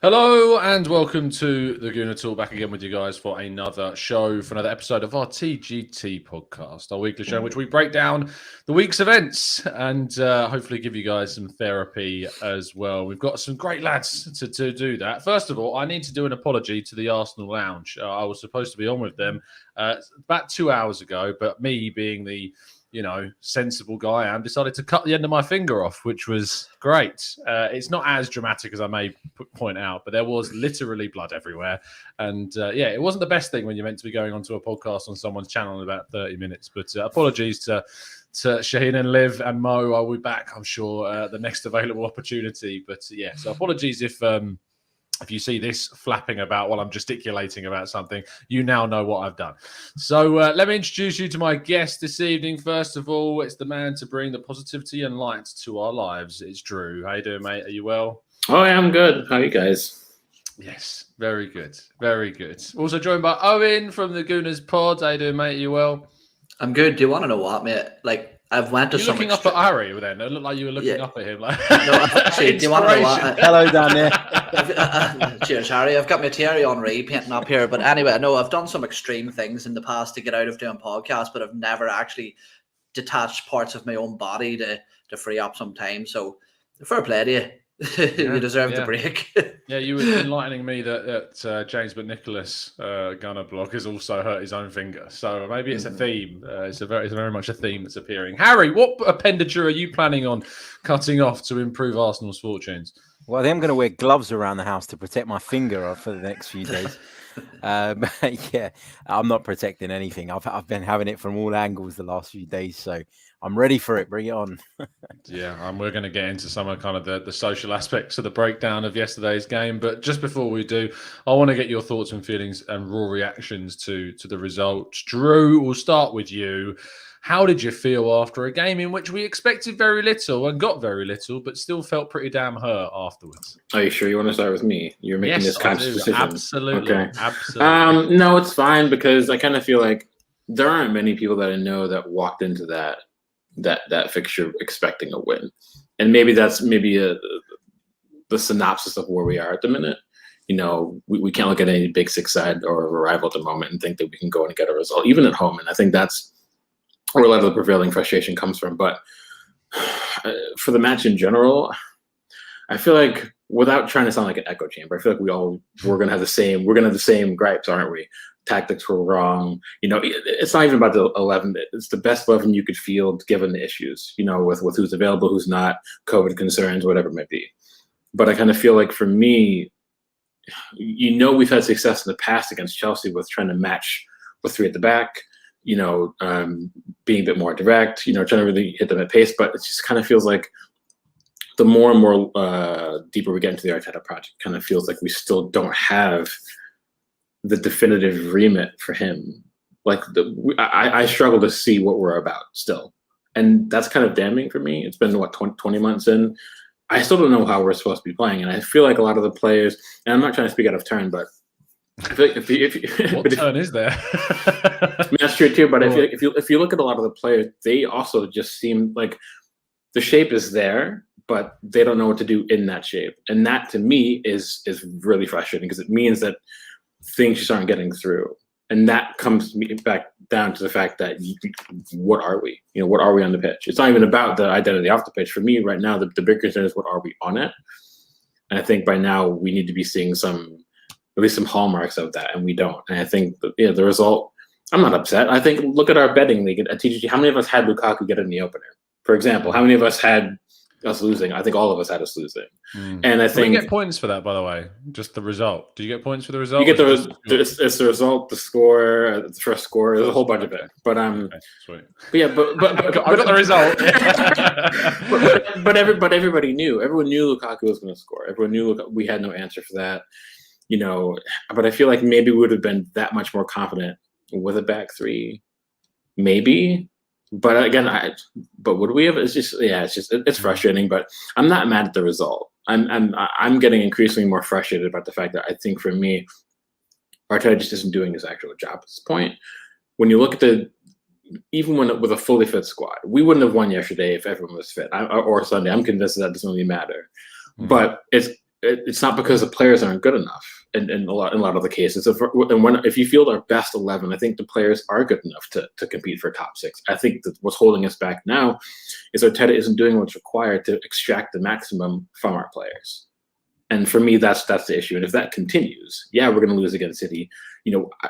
Hello and welcome to the Gooner Talk, back again with you guys for another show, for another episode of our TGT podcast, our weekly show in which we break down the week's events and hopefully give you guys some therapy as well. We've got some great lads to do that. First of all, I need to do an apology to the Arsenal Lounge. I was supposed to be on with them about 2 hours ago, but me being the sensible guy I am, decided to cut the end of my finger off, which was great. It's not as dramatic as I may point out, but there was literally blood everywhere. And it wasn't the best thing when you're meant to be going onto a podcast on someone's channel in about 30 minutes. But apologies to Shaheen and Liv and Mo. I'll be back, I'm sure, the next available opportunity. But so apologies if you see this flapping about while I'm gesticulating about something, you now know what I've done. So let me introduce you to my guest this evening. First of all, it's the man to bring the positivity and light to our lives. It's Drew. How you doing, mate? Are you well? Oh, yeah, I'm good. How are you guys? Yes, very good. Very good. Also joined by Owen from the Gooners pod. How you doing, mate? Are you well? I'm good. Do you want to know what, mate? I've went to looking up at Harry then. It looked like you were looking up at him. No, actually, do you want to know what? Hello down there. Cheers, Harry. I've got my Thierry Henry painting up here. But anyway, I know I've done some extreme things in the past to get out of doing podcasts, but I've never actually detached parts of my own body to free up some time. So fair play to you. You deserve the break. You were enlightening me that James McNicholas Gunner blog has also hurt his own finger. So maybe it's a theme. It's very much a theme that's appearing. Harry, what appendage are you planning on cutting off to improve Arsenal's fortunes? Well, I think I'm going to wear gloves around the house to protect my finger for the next few days. I'm not protecting anything. I've been having it from all angles the last few days, so I'm ready for it. Bring it on. We're going to get into some of kind of the social aspects of the breakdown of yesterday's game. But just before we do, I want to get your thoughts and feelings and raw reactions to the result. Drew, we'll start with you. How did you feel after a game in which we expected very little and got very little, but still felt pretty damn hurt afterwards? Are you sure you want to start with me? You're making this conscious decision. Absolutely. Okay. Absolutely. No, it's fine because I kind of feel like there aren't many people that I know that walked into that fixture expecting a win. And maybe that's the synopsis of where we are at the minute. We can't look at any big six side or a rival at the moment and think that we can go and get a result, even at home. And I think that's where a lot of the prevailing frustration comes from. But for the match in general, I feel like, without trying to sound like an echo chamber, I feel like we're gonna have the same gripes, aren't we? Tactics were wrong. It's not even about the 11. It's the best 11 you could field given the issues, with who's available, who's not, COVID concerns, whatever it might be. But I kind of feel like, for me, we've had success in the past against Chelsea with trying to match with three at the back, being a bit more direct, trying to really hit them at pace. But it just kind of feels like the more and more deeper we get into the Arteta project, kind of feels like we still don't have the definitive remit for him. I struggle to see what we're about still. And that's kind of damning for me. It's been, 20 months in. I still don't know how we're supposed to be playing. And I feel like a lot of the players, and I'm not trying to speak out of turn, but I feel like what turn is there? I mean, that's true too. But if you look at a lot of the players, they also just seem like the shape is there, but they don't know what to do in that shape. And that, to me, is really frustrating, because it means that things just aren't getting through. And that comes back down to the fact that, what are we? What are we on the pitch? It's not even about the identity off the pitch. For me right now, the big concern is, what are we on it? And I think by now we need to be seeing at least some hallmarks of that, and we don't. And I think the result, I'm not upset. I think, look at our betting league at TGT. How many of us had Lukaku get in the opener, for example? How many of us had us losing? I think all of us had us losing. And I think you get points for that, by the way. Just the result. Do you get points for the result? You get it's the result, the score, the first score. There's a whole bunch of it. But sweet. But yeah, but I got the result. but everybody knew. Everyone knew Lukaku was going to score. Everyone knew we had no answer for that. But I feel like maybe we would have been that much more confident with a back three, maybe. But again, but would we have? It's frustrating. But I'm not mad at the result. I'm getting increasingly more frustrated about the fact that, I think, for me, Arteta just isn't doing his actual job at this point. When you look at even with a fully fit squad, we wouldn't have won yesterday if everyone was fit, or Sunday. I'm convinced that doesn't really matter. But it's not because the players aren't good enough. In a lot of the cases, if you field our best 11, I think the players are good enough to compete for top 6. I think that what's holding us back now is Arteta isn't doing what's required to extract the maximum from our players. And for me, that's the issue. And if that continues, we're going to lose against City. I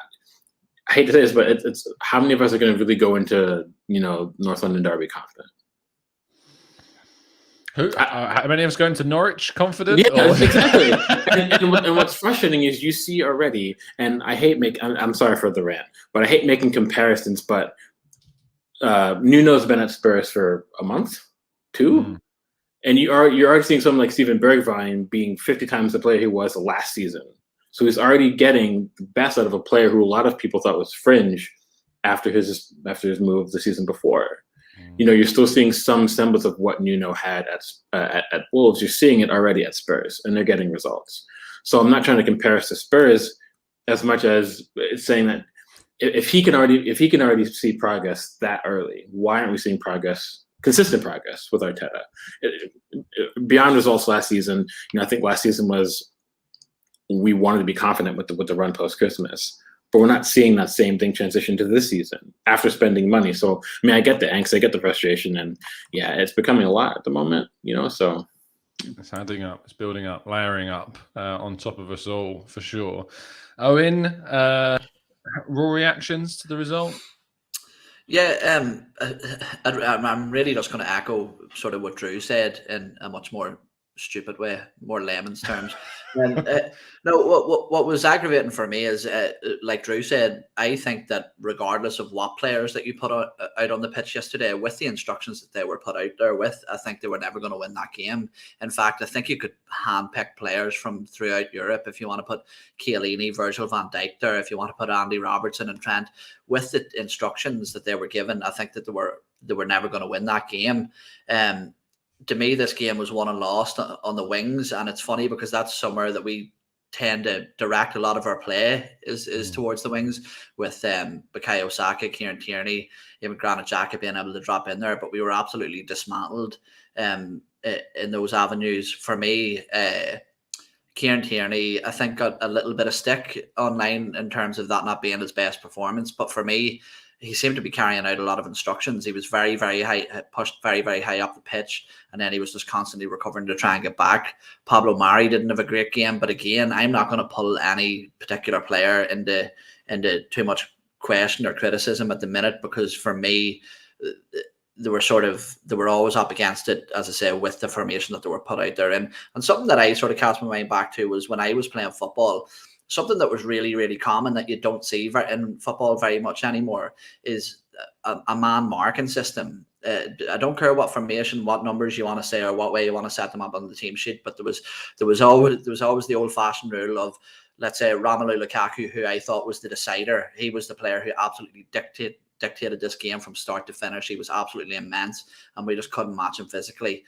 hate to say this, but it's how many of us are going to really go into North London Derby confident? How many of us going to Norwich confident? Yeah, exactly. and what's frustrating is you see already, and I hate I'm sorry for the rant, but I hate making comparisons. But Nuno's been at Spurs for a month, 2, and you're already seeing someone like Steven Bergwijn being 50 times the player he was last season. So he's already getting the best out of a player who a lot of people thought was fringe after his move the season before. You're still seeing some semblance of what Nuno had at Wolves. You're seeing it already at Spurs, and they're getting results. So I'm not trying to compare us to Spurs as much as it's saying that if he can already see progress that early, why aren't we seeing consistent progress with Arteta? Beyond results last season, I think last season was we wanted to be confident with the run post Christmas. But we're not seeing that same thing transition to this season after spending money. So, I get the angst, I get the frustration, and it's becoming a lot at the moment, so. It's adding up, it's building up, layering up on top of us all, for sure. Owen, raw reactions to the result? Yeah, I'm really just going to echo sort of what Drew said in a much more stupid way, more layman's terms. No, what was aggravating for me is, like Drew said, I think that regardless of what players that you put out on the pitch yesterday, with the instructions that they were put out there with, I think they were never going to win that game. In fact, I think you could handpick players from throughout Europe if you want to put Chiellini, Virgil van Dijk there, if you want to put Andy Robertson and Trent, with the instructions that they were given. I think that they were never going to win that game. To me, this game was won and lost on the wings, and it's funny because that's somewhere that we tend to direct a lot of our play is towards the wings, with Bukayo Saka, Kieran Tierney, even Granit Xhaka being able to drop in there, but we were absolutely dismantled in those avenues. For me, Kieran Tierney, I think, got a little bit of stick online in terms of that not being his best performance, but for me, he seemed to be carrying out a lot of instructions. He was very, very high, pushed very, very high up the pitch, and then he was just constantly recovering to try and get back. Pablo Mari didn't have a great game, but again, I'm not going to pull any particular player into too much question or criticism at the minute, because for me, they were always up against it, as I say, with the formation that they were put out there in. And something that I sort of cast my mind back to was when I was playing football. Something that was really, really common that you don't see in football very much anymore is a man marking system. I don't care what formation, what numbers you want to say, or what way you want to set them up on the team sheet, but there was always the old-fashioned rule of, let's say, Romelu Lukaku, who I thought was the decider. He was the player who absolutely dictated this game from start to finish. He was absolutely immense, and we just couldn't match him physically.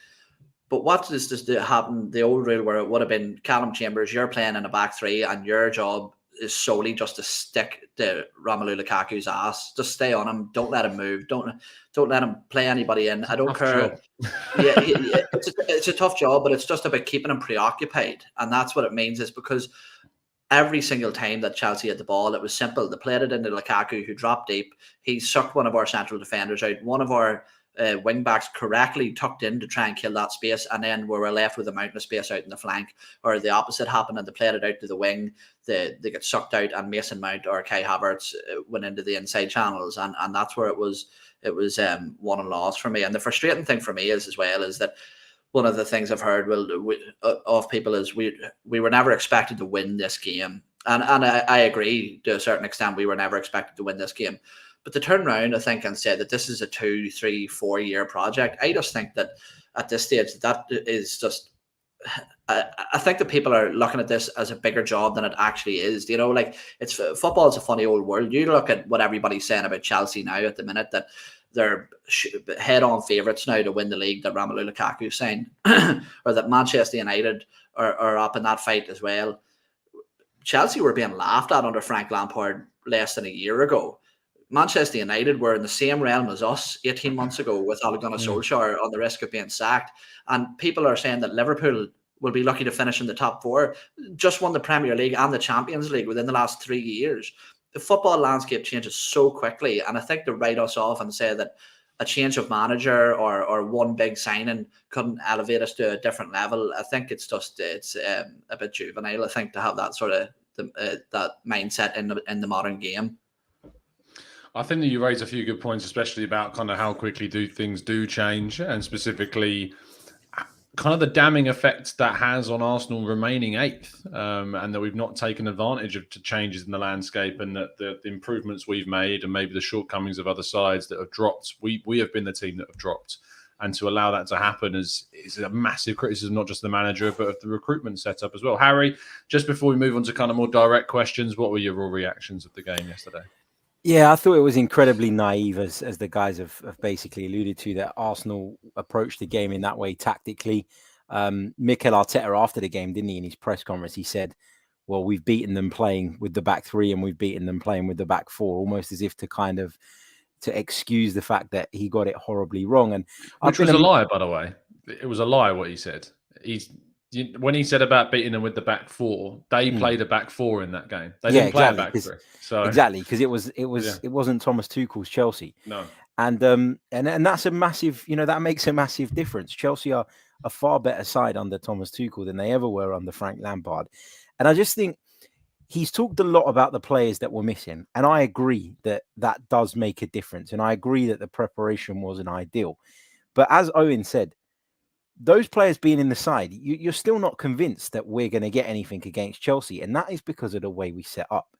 But what does this happen? The old rule where it would have been Callum Chambers, you're playing in a back three, and your job is solely just to stick to Romelu Lukaku's ass. Just stay on him. Don't let him move. Don't let him play anybody in. I don't care. It's a tough job, but it's just about keeping him preoccupied, and that's what it means. Is because every single time that Chelsea had the ball, it was simple. They played it into Lukaku, who dropped deep. He sucked one of our central defenders out. One of our wing backs correctly tucked in to try and kill that space, and then we were left with a mountain of space out in the flank. Or the opposite happened and they played it out to the wing, they get sucked out, and Mason Mount or Kai Havertz went into the inside channels, and that's where it was won and lost for me. And the frustrating thing for me is that one of the things I've heard of people is we were never expected to win this game, and I agree to a certain extent. We were never expected to win this game. But to turn around, I think, and say that this is a 2, 3, 4 year project, I just think that at this stage, that is just. I think that people are looking at this as a bigger job than it actually is. Like football is a funny old world. You look at what everybody's saying about Chelsea now at the minute, that they're head-on favourites now to win the league that Romelu Lukaku signed, or that Manchester United are up in that fight as well. Chelsea were being laughed at under Frank Lampard less than a year ago. Manchester United were in the same realm as us 18 months ago with Ole Gunnar Solskjaer on the risk of being sacked. And people are saying that Liverpool will be lucky to finish in the top 4. Just won the Premier League and the Champions League within the last 3 years. The football landscape changes so quickly, and I think to write us off and say that a change of manager or one big signing couldn't elevate us to a different level, I think it's a bit juvenile, I think, to have that sort of that mindset in the modern game. I think that you raise a few good points, especially about kind of how quickly things do change, and specifically kind of the damning effect that has on Arsenal remaining 8th, and that we've not taken advantage of changes in the landscape, and that the improvements we've made and maybe the shortcomings of other sides that have dropped, we have been the team that have dropped. And to allow that to happen is a massive criticism, not just the manager, but of the recruitment setup as well. Harry, just before we move on to kind of more direct questions, what were your raw reactions of the game yesterday? Yeah, I thought it was incredibly naive, as the guys have basically alluded to, that Arsenal approached the game in that way tactically. Mikel Arteta, after the game, didn't he, in his press conference, he said, well, we've beaten them playing with the back 3 and we've beaten them playing with the back 4, almost as if to excuse the fact that he got it horribly wrong. And which was a lie, by the way. It was a lie what he said. When he said about beating them with the back 4, they played a back 4 in that game. They didn't play a back 3. So exactly, because it wasn't Thomas Tuchel's Chelsea. No, and that's a massive, that makes a massive difference. Chelsea are a far better side under Thomas Tuchel than they ever were under Frank Lampard, and I just think he's talked a lot about the players that were missing, and I agree that does make a difference, and I agree that the preparation wasn't ideal. But as Eoin said, those players being in the side, you're still not convinced that we're going to get anything against Chelsea. And that is because of the way we set up.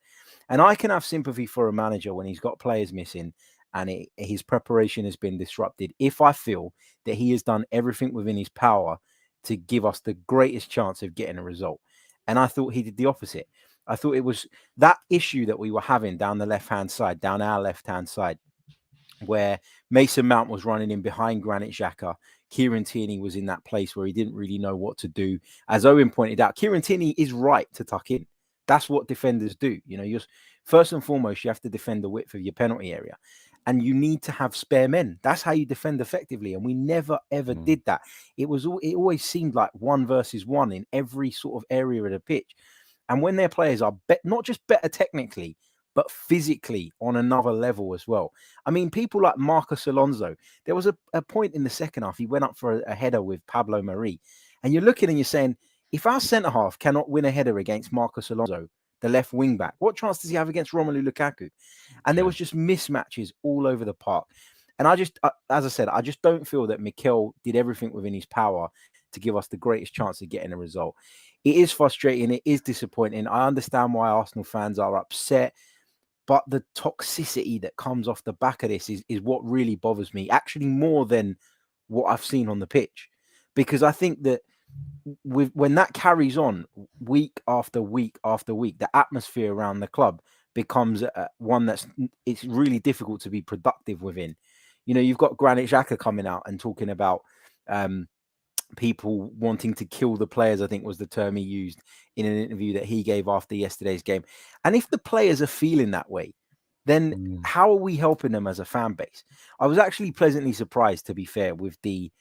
And I can have sympathy for a manager when he's got players missing and his preparation has been disrupted, if I feel that he has done everything within his power to give us the greatest chance of getting a result. And I thought he did the opposite. I thought it was that issue that we were having down our left-hand side, where Mason Mount was running in behind Granit Xhaka. Kieran Tierney was in that place where he didn't really know what to do. As Eoin pointed out, Kieran Tierney is right to tuck in. That's what defenders do. You're first and foremost, you have to defend the width of your penalty area, and you need to have spare men. That's how you defend effectively. And we never, ever did that. It always seemed like 1 versus 1 in every sort of area of the pitch. And when their players are not just better technically, but physically on another level as well. I mean, people like Marcus Alonso, there was a point in the second half, he went up for a header with Pablo Mari. And you're looking and you're saying, if our centre-half cannot win a header against Marcus Alonso, the left wing-back, what chance does he have against Romelu Lukaku? And there was just mismatches all over the park. And as I said, I just don't feel that Mikel did everything within his power to give us the greatest chance of getting a result. It is frustrating. It is disappointing. I understand why Arsenal fans are upset. But the toxicity that comes off the back of this is what really bothers me, actually more than what I've seen on the pitch. Because I think that when that carries on week after week after week, the atmosphere around the club becomes one it's really difficult to be productive within. You've got Granit Xhaka coming out and talking about people wanting to kill the players, I think was the term he used in an interview that he gave after yesterday's game. And if the players are feeling that way, then how are we helping them as a fan base? I was actually pleasantly surprised, to be fair, with the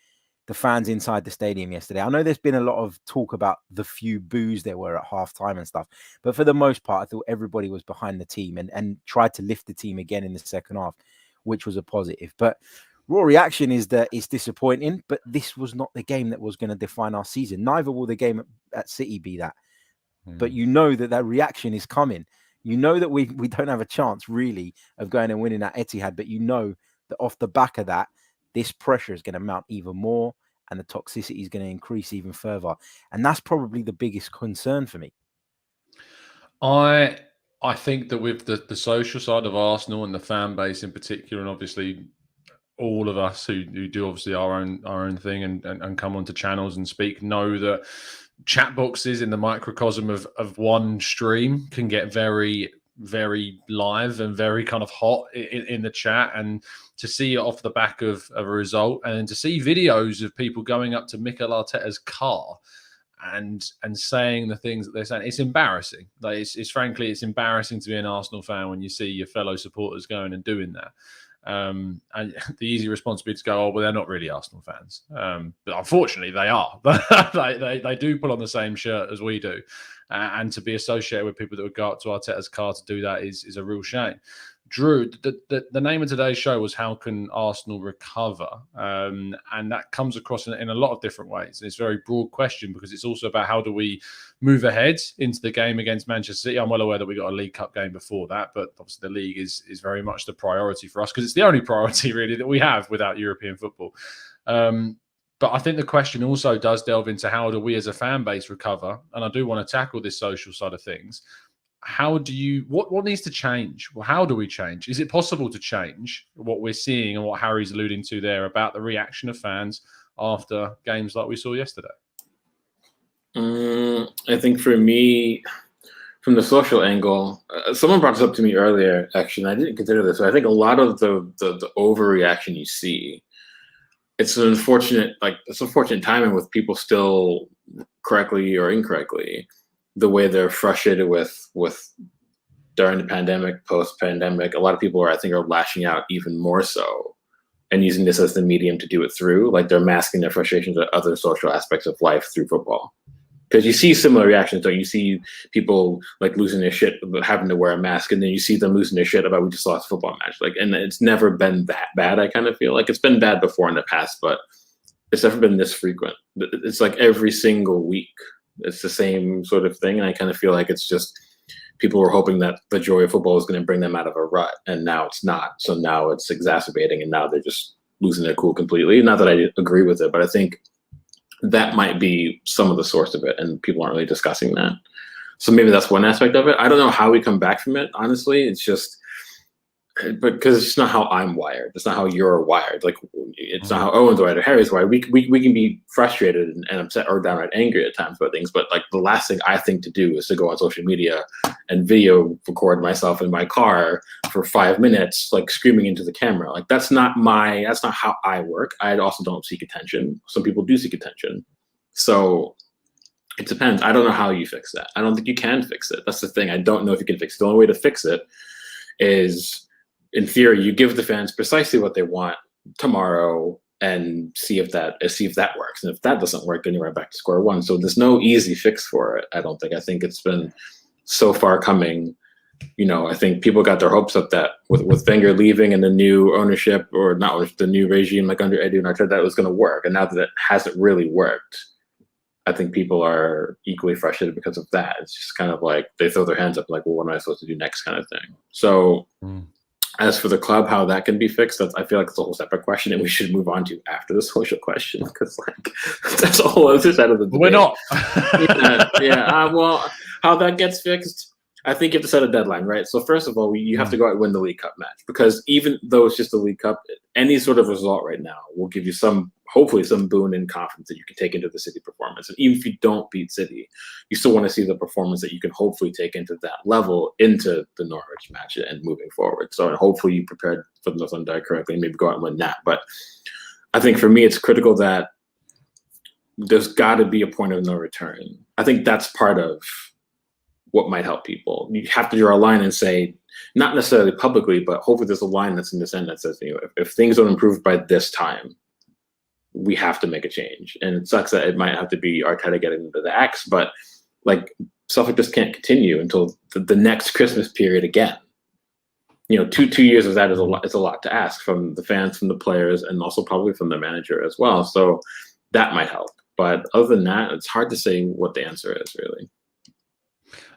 fans inside the stadium yesterday. I know there's been a lot of talk about the few boos there were at halftime and stuff, but for the most part, I thought everybody was behind the team and tried to lift the team again in the second half, which was a positive. But raw reaction is that it's disappointing, but this was not the game that was going to define our season. Neither will the game at City be that. But that reaction is coming. That we don't have a chance really of going and winning at Etihad, but that off the back of that, this pressure is going to mount even more and the toxicity is going to increase even further. And that's probably the biggest concern for me. I think that with the social side of Arsenal and the fan base in particular, and obviously all of us who do obviously our own thing and come onto channels and speak, know that chat boxes in the microcosm of one stream can get very, very live and very kind of hot in the chat. And to see it off the back of a result, and to see videos of people going up to Mikel Arteta's car and saying the things that they're saying, it's embarrassing. Like it's frankly, it's embarrassing to be an Arsenal fan when you see your fellow supporters going and doing that. And the easy response would be to go, oh, well, they're not really Arsenal fans. But unfortunately, they are. they do pull on the same shirt as we do. And to be associated with people that would go up to Arteta's car to do that is a real shame. Drew, the name of today's show was How Can Arsenal Recover? And that comes across in a lot of different ways. And it's a very broad question because it's also about how do we move ahead into the game against Manchester City. I'm well aware that we got a League Cup game before that, but obviously the league is very much the priority for us because it's the only priority really that we have without European football. But I think the question also does delve into how do we as a fan base recover? And I do want to tackle this social side of things. How do you, what needs to change? Well, how do we change? Is it possible to change what we're seeing and what Harry's alluding to there about the reaction of fans after games like we saw yesterday? I think for me, from the social angle, someone brought this up to me earlier, actually, and I didn't consider this, but I think a lot of the overreaction you see, it's unfortunate timing with people still correctly or incorrectly, the way they're frustrated with during the pandemic, post-pandemic. A lot of people I think are lashing out even more so and using this as the medium to do it through. Like they're masking their frustrations at other social aspects of life through football. Because you see similar reactions. So you see people like losing their shit about having to wear a mask, and then you see them losing their shit about we just lost a football match. Like, and it's never been that bad. I kind of feel like it's been bad before in the past, but it's never been this frequent. It's like every single week. It's the same sort of thing. And I kind of feel like it's just people were hoping that the joy of football was going to bring them out of a rut. And now it's not. So now it's exacerbating and now they're just losing their cool completely. Not that I agree with it, but I think that might be some of the source of it. And people aren't really discussing that. So maybe that's one aspect of it. I don't know how we come back from it. Honestly, it's just, because it's just not how I'm wired. It's not how you're wired. Like it's not how Owen's wired or Harry's wired. We can be frustrated and upset or downright angry at times about things. But like the last thing I think to do is to go on social media and video record myself in my car for 5 minutes, like screaming into the camera. Like that's not how I work. I also don't seek attention. Some people do seek attention. So it depends. I don't know how you fix that. I don't think you can fix it. That's the thing. I don't know if you can fix it. The only way to fix it is, in theory, you give the fans precisely what they want tomorrow and see if that works. And if that doesn't work, then you're right back to square one. So there's no easy fix for it, I don't think. I think it's been so far coming. I think people got their hopes up that with Wenger leaving and the new ownership, or not ownership, the new regime, like under Eddie and Arteta, that was going to work. And now that it hasn't really worked, I think people are equally frustrated because of that. It's just kind of like they throw their hands up like, well, what am I supposed to do next kind of thing. So as for the club, how that can be fixed, I feel like it's a whole separate question, and we should move on to after the social question, because like that's a whole other side of the debate. We're not. Well, how that gets fixed, I think you have to set a deadline, right? So first of all, you have to go out and win the League Cup match, because even though it's just a League Cup, any sort of result right now will give you hopefully some boon in confidence that you can take into the City performance. And even if you don't beat City, you still want to see the performance that you can hopefully take into that level into the Norwich match and moving forward. So hopefully you prepared for the Northern Die correctly and maybe go out and win that. But I think for me, it's critical that there's got to be a point of no return. I think that's part of what might help people. You have to draw a line and say, not necessarily publicly, but hopefully there's a line that's in this end that says, if things don't improve by this time, we have to make a change. And it sucks that it might have to be Arteta getting into the axe, but like stuff like this can't continue until the next Christmas period again. 2 years of that is a lot. It's a lot to ask from the fans, from the players, and also probably from the manager as well. So that might help. But other than that, it's hard to say what the answer is really.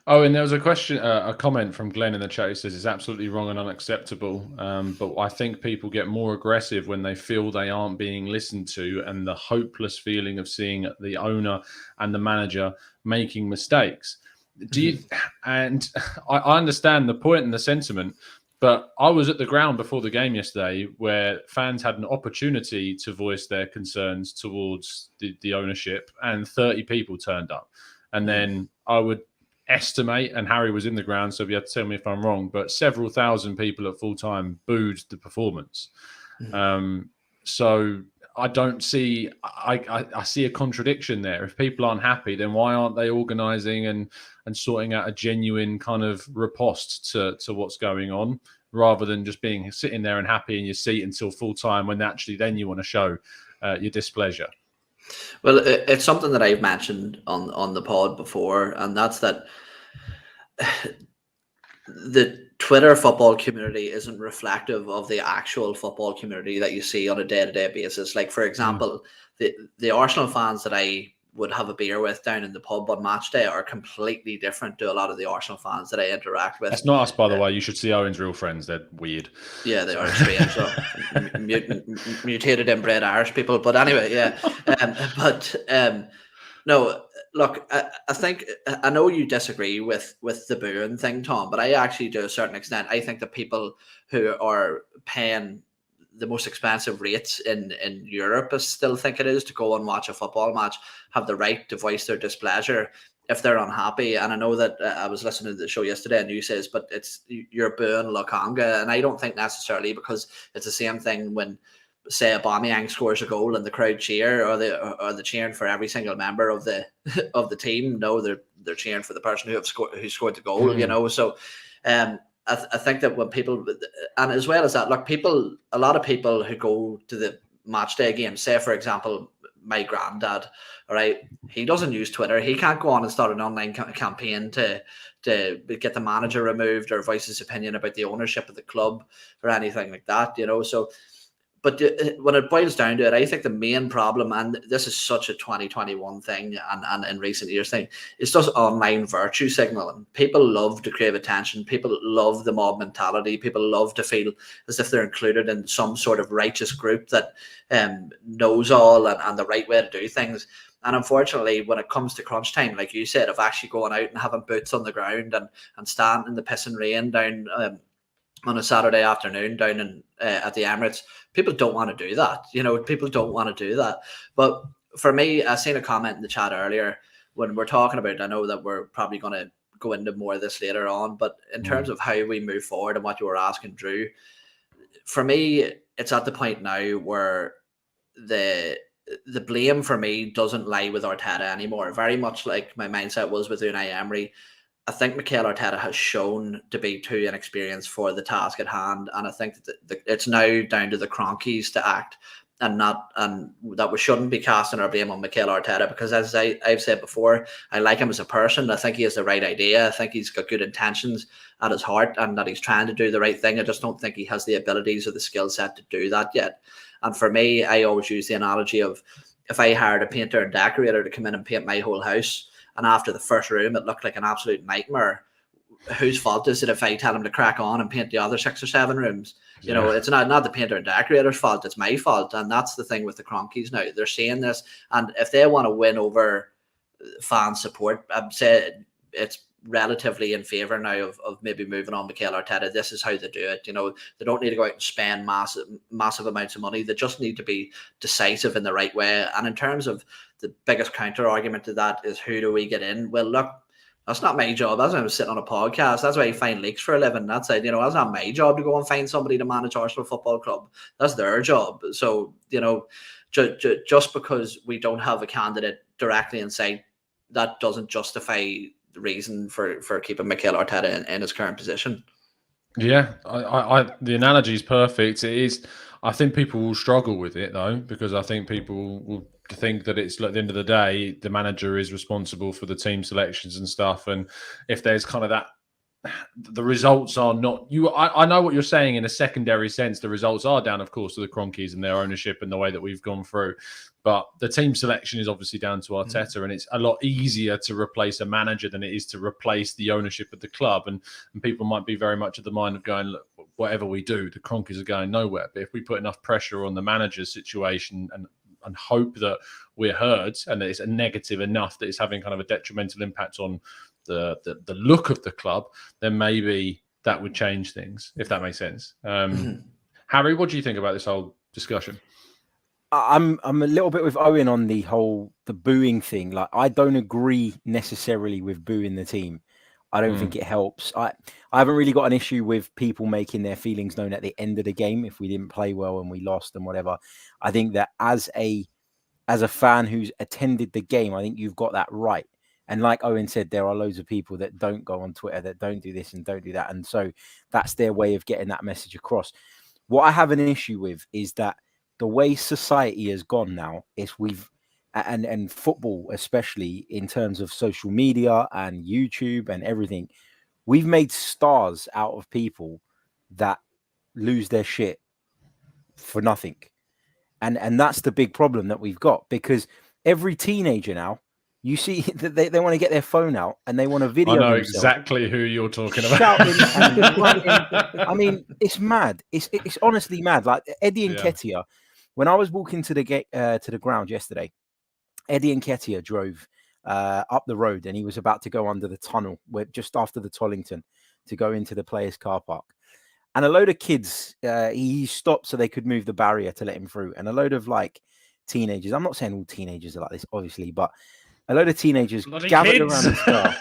Oh, and there was a comment from Glenn in the chat who says it's absolutely wrong and unacceptable. But I think people get more aggressive when they feel they aren't being listened to, and the hopeless feeling of seeing the owner and the manager making mistakes. And I understand the point and the sentiment, but I was at the ground before the game yesterday where fans had an opportunity to voice their concerns towards the ownership, and 30 people turned up. And then I would estimate, and Harry was in the ground, so you have to tell me if I'm wrong, but several thousand people at full time booed the performance. So I don't see. I see a contradiction there. If people aren't happy, then why aren't they organising and sorting out a genuine kind of riposte to what's going on, rather than just being sitting there and happy in your seat until full time, when actually then you want to show your displeasure. Well, it's something that I've mentioned on the pod before, and that's that the Twitter football community isn't reflective of the actual football community that you see on a day-to-day basis. Like, for example, the Arsenal fans that I would have a beer with down in the pub on match day are completely different to a lot of the Arsenal fans that I interact with. That's not us, by the way. You should see Owen's real friends. They're weird. Yeah, they are strange. So, mutated inbred Irish people. But anyway, yeah. No, look, I think I know you disagree with the booing thing, Tom, but I actually, to a certain extent, I think the people who are paying the most expensive rates in Europe, I still think it is, to go and watch a football match, have the right to voice their displeasure if they're unhappy. And I know that I was listening to the show yesterday and you says, but you're booing Lokonga, and I don't think necessarily, because it's the same thing when, say, Aubameyang scores a goal and the crowd cheer, or the cheering for every single member of the team. No, they're cheering for the person who scored the goal. You know, so I think that when people, and as well as that, look, a lot of people who go to the match day games, say for example, my granddad, all right, he doesn't use Twitter. He can't go on and start an online campaign to get the manager removed or voice his opinion about the ownership of the club or anything like that, you know. So, but when it boils down to it, I think the main problem, and this is such a 2021 thing and in recent years thing, is just online virtue signaling. People love to crave attention. People love the mob mentality. People love to feel as if they're included in some sort of righteous group that knows all and the right way to do things. And unfortunately, when it comes to crunch time, like you said, of actually going out and having boots on the ground and standing in the pissing rain down on a Saturday afternoon down in at the Emirates, people don't want to do that. You know, people don't want to do that. But for me, I seen a comment in the chat earlier when we're talking about, I know that we're probably going to go into more of this later on, but in terms of how we move forward and what you were asking, Drew, for me, it's at the point now where the blame for me doesn't lie with Arteta anymore. Very much like my mindset was with Unai Emery. I think Mikel Arteta has shown to be too inexperienced for the task at hand, and I think that it's now down to the Cronkies to act, and that we shouldn't be casting our blame on Mikel Arteta, because as I've said before, I like him as a person. I think he has the right idea. I think he's got good intentions at his heart, and that he's trying to do the right thing. I just don't think he has the abilities or the skill set to do that yet. And for me, I always use the analogy of, if I hired a painter and decorator to come in and paint my whole house, and after the first room it looked like an absolute nightmare, whose fault is it if I tell him to crack on and paint the other 6 or 7 rooms? You know, it's not the painter and decorator's fault, it's my fault. And that's the thing with the Cronkies now. They're saying this, and if they want to win over fan support, I'd say it's relatively in favour now of maybe moving on Mikel Arteta. This is how they do it. You know, they don't need to go out and spend massive amounts of money. They just need to be decisive in the right way. And in terms of the biggest counter argument to that is, who do we get in? Well, look, that's not my job. That's why I'm sitting on a podcast. That's why I find leaks for a living. That's it. You know, that's not my job to go and find somebody to manage Arsenal Football Club. That's their job. So, you know, just because we don't have a candidate directly in sight, that doesn't justify the reason for keeping Mikel Arteta in his current position. Yeah, the analogy is perfect. It is. I think people will struggle with it though, because I think people will think that it's, at the end of the day, the manager is responsible for the team selections and stuff. And if there's kind of that, the results are not you. I know what you're saying in a secondary sense. The results are down, of course, to the Cronkies and their ownership and the way that we've gone through. But the team selection is obviously down to Arteta, and it's a lot easier to replace a manager than it is to replace the ownership of the club. And people might be very much of the mind of going, look, whatever we do, the Cronkies are going nowhere. But if we put enough pressure on the manager's situation and hope that we're heard and that it's a negative enough that it's having kind of a detrimental impact on the look of the club, then maybe that would change things, if that makes sense. Harry, what do you think about this whole discussion? I'm a little bit with Owen on the booing thing. Like, I don't agree necessarily with booing the team. I don't think it helps. I haven't really got an issue with people making their feelings known at the end of the game if we didn't play well and we lost and whatever. I think that as a fan who's attended the game, I think you've got that right. And like Owen said, there are loads of people that don't go on Twitter, that don't do this and don't do that. And so that's their way of getting that message across. What I have an issue with is that the way society has gone now is and football, especially in terms of social media and YouTube and everything, we've made stars out of people that lose their shit for nothing. And that's the big problem that we've got, because every teenager now, you see that they want to get their phone out and they want to video. I know themselves exactly who you're talking about. shouting and running. I mean, it's mad. It's honestly mad. Like Eddie Nketiah, when I was walking to the ground yesterday, Eddie Nketiah drove up the road and he was about to go under the tunnel just after the Tollington to go into the players' car park. And a load of kids, he stopped so they could move the barrier to let him through. And a load of like teenagers, I'm not saying all teenagers are like this, obviously, but a load of teenagers gathered around his car.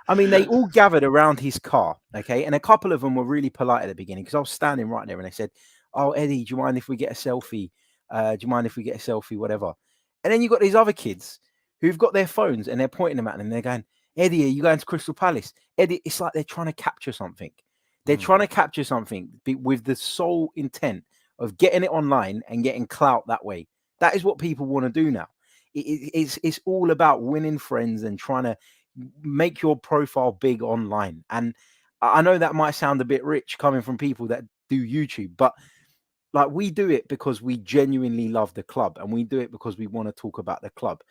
I mean, they all gathered around his car, okay? And a couple of them were really polite at the beginning because I was standing right there and they said, "Oh, Eddie, do you mind if we get a selfie? Do you mind if we get a selfie, whatever?" And then you got these other kids who've got their phones and they're pointing them at them and they're going, "Eddie, are you going to Crystal Palace?" Eddie, it's like they're trying to capture something. They're trying to capture something with the sole intent of getting it online and getting clout that way. That is what people want to do now. It's all about winning friends and trying to make your profile big online. And I know that might sound a bit rich coming from people that do YouTube, but like we do it because we genuinely love the club and we do it because we want to talk about the club.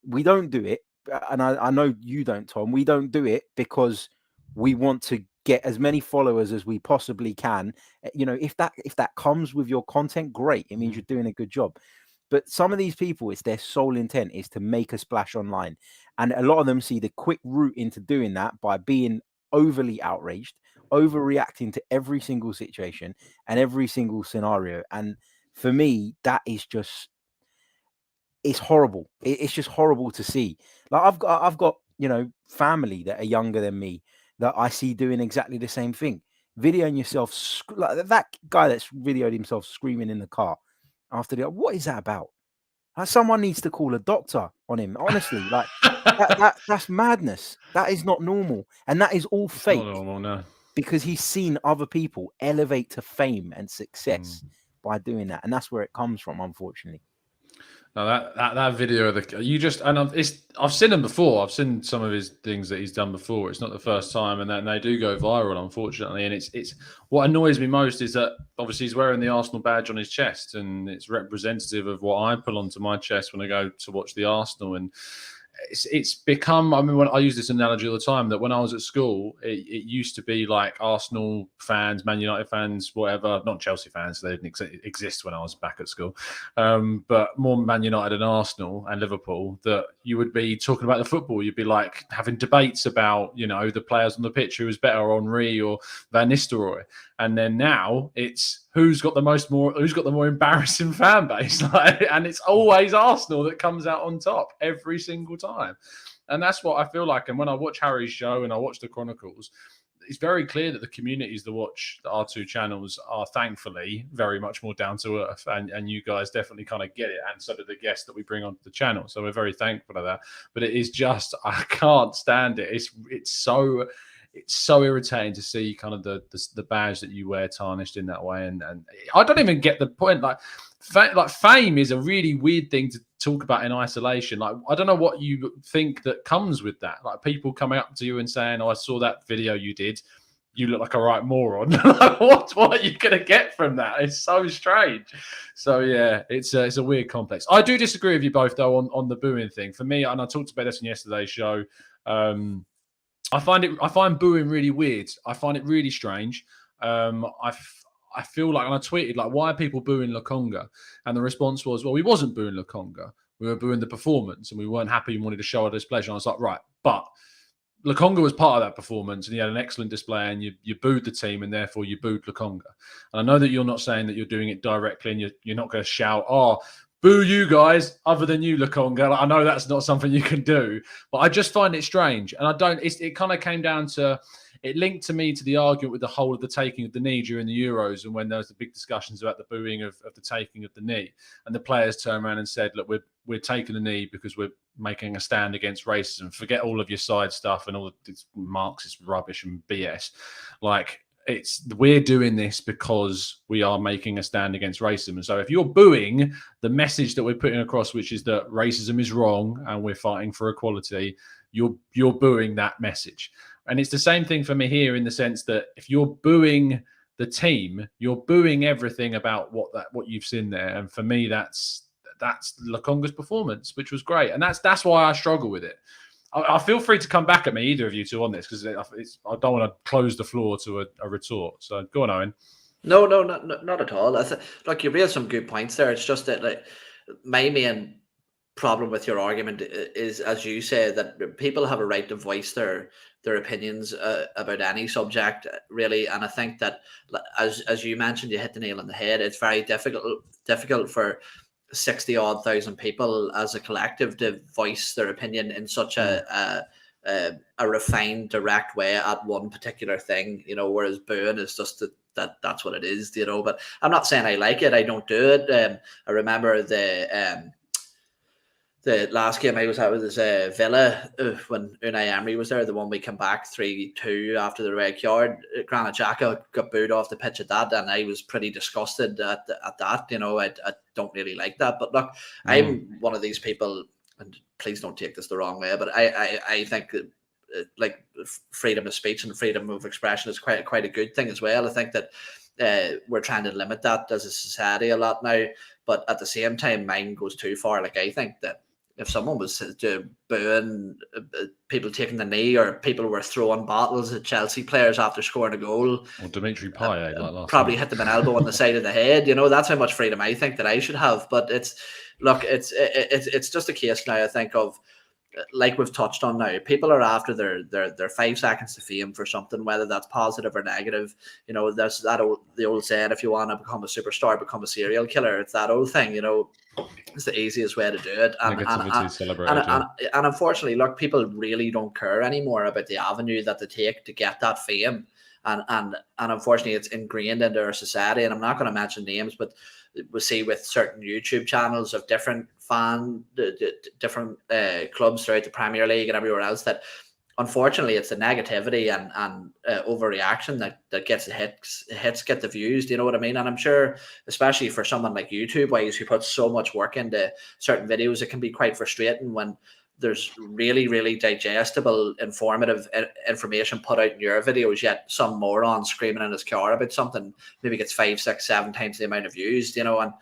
We don't do it, and I know you don't, Tom. We don't do it because we want to get as many followers as we possibly can. You know, if that comes with your content, great. It means you're doing a good job. But some of these people, it's their sole intent is to make a splash online. And a lot of them see the quick route into doing that by being overly outraged, overreacting to every single situation and every single scenario. And for me, that is just, it's horrible. It's just horrible to see. Like I've got, you know, family that are younger than me that I see doing exactly the same thing. Videoing yourself, like that guy that's videoed himself screaming in the car after what is that about? Like, someone needs to call a doctor on him. Honestly, like that's madness. That is not normal, and that is all fake. Not normal, no. Because he's seen other people elevate to fame and success by doing that, and that's where it comes from, unfortunately. No, that video of I've seen him before. I've seen some of his things that he's done before. It's not the first time, and they do go viral, unfortunately. And it's what annoys me most is that obviously he's wearing the Arsenal badge on his chest, and it's representative of what I pull onto my chest when I go to watch the Arsenal. And it's become, I mean, when I use this analogy all the time, that when I was at school, it used to be like Arsenal fans, Man United fans, whatever, not Chelsea fans, they didn't exist when I was back at school, but more Man United and Arsenal and Liverpool, that you would be talking about the football. You'd be like having debates about, you know, the players on the pitch, who was better, Henry or Van Nistelrooy. And then now it's who's got the more embarrassing fan base, and it's always Arsenal that comes out on top every single time. And that's what I feel like. And when I watch Harry's show and I watch the Chronicles, it's very clear that the communities that watch our two channels are thankfully very much more down to earth, and you guys definitely kind of get it, and so do the guests that we bring onto the channel. So we're very thankful for that. But it is just, I can't stand it. It's so irritating to see kind of the badge that you wear tarnished in that way, and I don't even get the point. Like fame is a really weird thing to talk about in isolation. Like, I don't know what you think that comes with that. Like, people coming up to you and saying, "Oh, I saw that video you did. You look like a right moron." Like, what are you gonna get from that? It's so strange. So yeah, it's a weird complex. I do disagree with you both though on the booing thing. For me, and I talked about this in yesterday's show. I find booing really weird. I find it really strange. I feel like, and I tweeted, like, why are people booing Lokonga? And the response was, well, we wasn't booing Lokonga. We were booing the performance, and we weren't happy and wanted to show our displeasure. And I was like, right, but Lokonga was part of that performance, and he had an excellent display, and you booed the team, and therefore you booed Lokonga. And I know that you're not saying that you're doing it directly, and you're not going to shout, "Oh, boo you guys, other than you, Lukonga. Like, I know that's not something you can do, but I just find it strange. And I don't, it kind of came down to, it linked to me to the argument with the whole of the taking of the knee during the Euros, and when there was the big discussions about the booing of the taking of the knee, and the players turned around and said, look, we're taking the knee because we're making a stand against racism. Forget all of your side stuff and all of this Marxist rubbish and BS. Like, we're doing this because we are making a stand against racism. And so if you're booing the message that we're putting across, which is that racism is wrong and we're fighting for equality, you're booing that message. And it's the same thing for me here, in the sense that if you're booing the team, you're booing everything about what you've seen there. And for me, that's Lukonga's performance, which was great. And that's why I struggle with it. I feel free to come back at me, either of you two, on this, because I don't want to close the floor to a retort. So go on, Owen. No, not at all. Look, you raised some good points there. It's just that, like, my main problem with your argument is, as you say, that people have a right to voice their opinions about any subject, really. And I think that, as you mentioned, you hit the nail on the head. It's very difficult for 60-odd thousand people as a collective to voice their opinion in such a refined, direct way at one particular thing, whereas booing is just that's what it is, but I'm not saying I like it. I don't do it. I remember the last game I was at was Villa, when Unai Emery was there, the one we came back 3-2 after the red card. Granit Xhaka got booed off the pitch at that, and I was pretty disgusted at that. I don't really like that. But look, I'm one of these people, and please don't take this the wrong way, but I think that, like, freedom of speech and freedom of expression is quite a good thing as well. I think that we're trying to limit that as a society a lot now, but at the same time, mine goes too far. Like, I think that if someone was booing people taking the knee, or people were throwing bottles at Chelsea players after scoring a goal, or Dimitri Payet, probably hit them an elbow on the side of the head, that's how much freedom I think that I should have. But it's just a case now, I think, of, like we've touched on now, people are after their 5 seconds of fame for something, whether that's positive or negative. There's the old saying, if you want to become a superstar, become a serial killer. It's that old thing, it's the easiest way to do it. And unfortunately, look, people really don't care anymore about the avenue that they take to get that fame. And unfortunately, it's ingrained into our society. And I'm not going to mention names, but we see with certain YouTube channels of different different clubs throughout the Premier League and everywhere else, that unfortunately it's the negativity and overreaction that gets the hits, get the views. Do you know what I mean? And I'm sure, especially for someone like YouTube wise, who puts so much work into certain videos, it can be quite frustrating when there's really, really digestible, informative information put out in your videos, yet some moron screaming in his car about something maybe gets 5, 6, 7 times the amount of views, and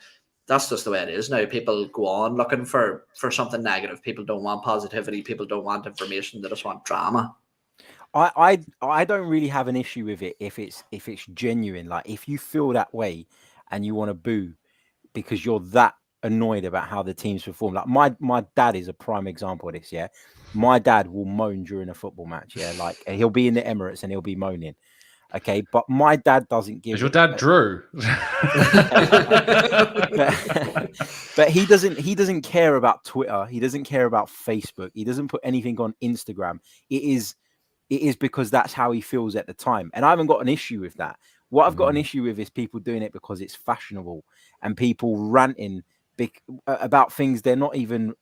that's just the way it is now. People go on looking for something negative. People don't want positivity. People don't want information. They just want drama. I don't really have an issue with it if it's genuine. Like, if you feel that way and you want to boo because you're that annoyed about how the teams perform. Like, my dad is a prime example of this. Yeah, my dad will moan during a football match. Yeah, like, he'll be in the Emirates and he'll be moaning. Okay, but my dad doesn't give. Is your dad Drew? but he doesn't care about Twitter. He doesn't care about Facebook. He doesn't put anything on Instagram. It is because that's how he feels at the time. And I haven't got an issue with that. What I've got an issue with is people doing it because it's fashionable, and people ranting about things they're not even,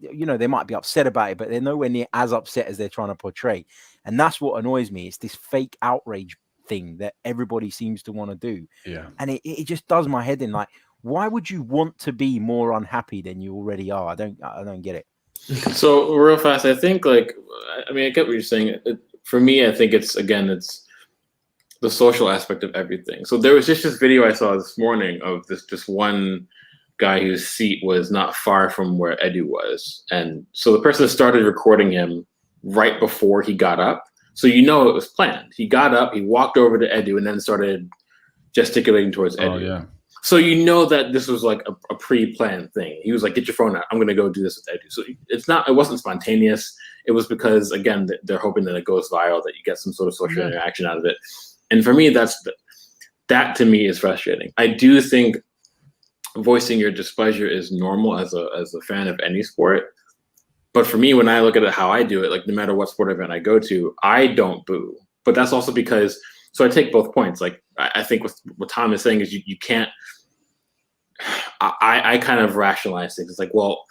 they might be upset about it, but they're nowhere near as upset as they're trying to portray. And that's what annoys me. It's this fake outrage thing that everybody seems to want to do. Yeah. And it just does my head in. Like, why would you want to be more unhappy than you already are? I don't get it. So real fast, I think, I get what you're saying. For me, I think it's the social aspect of everything. So there was just this video I saw this morning of this one guy whose seat was not far from where Edu was. And so the person started recording him right before he got up. So it was planned. He got up, he walked over to Edu, and then started gesticulating towards Edu. Oh, yeah. So that this was like a pre-planned thing. He was like, "Get your phone out. I'm going to go do this with Edu." So it wasn't spontaneous. It was because, again, they're hoping that it goes viral, that you get some sort of social interaction out of it. And for me, that to me is frustrating. I do think voicing your displeasure is normal as a fan of any sport. But for me, when I look at it how I do it, like no matter what sport event I go to, I don't boo. But that's also because, so I take both points. Like I think what Tom is saying is you can't, I kind of rationalize things. It's like, well,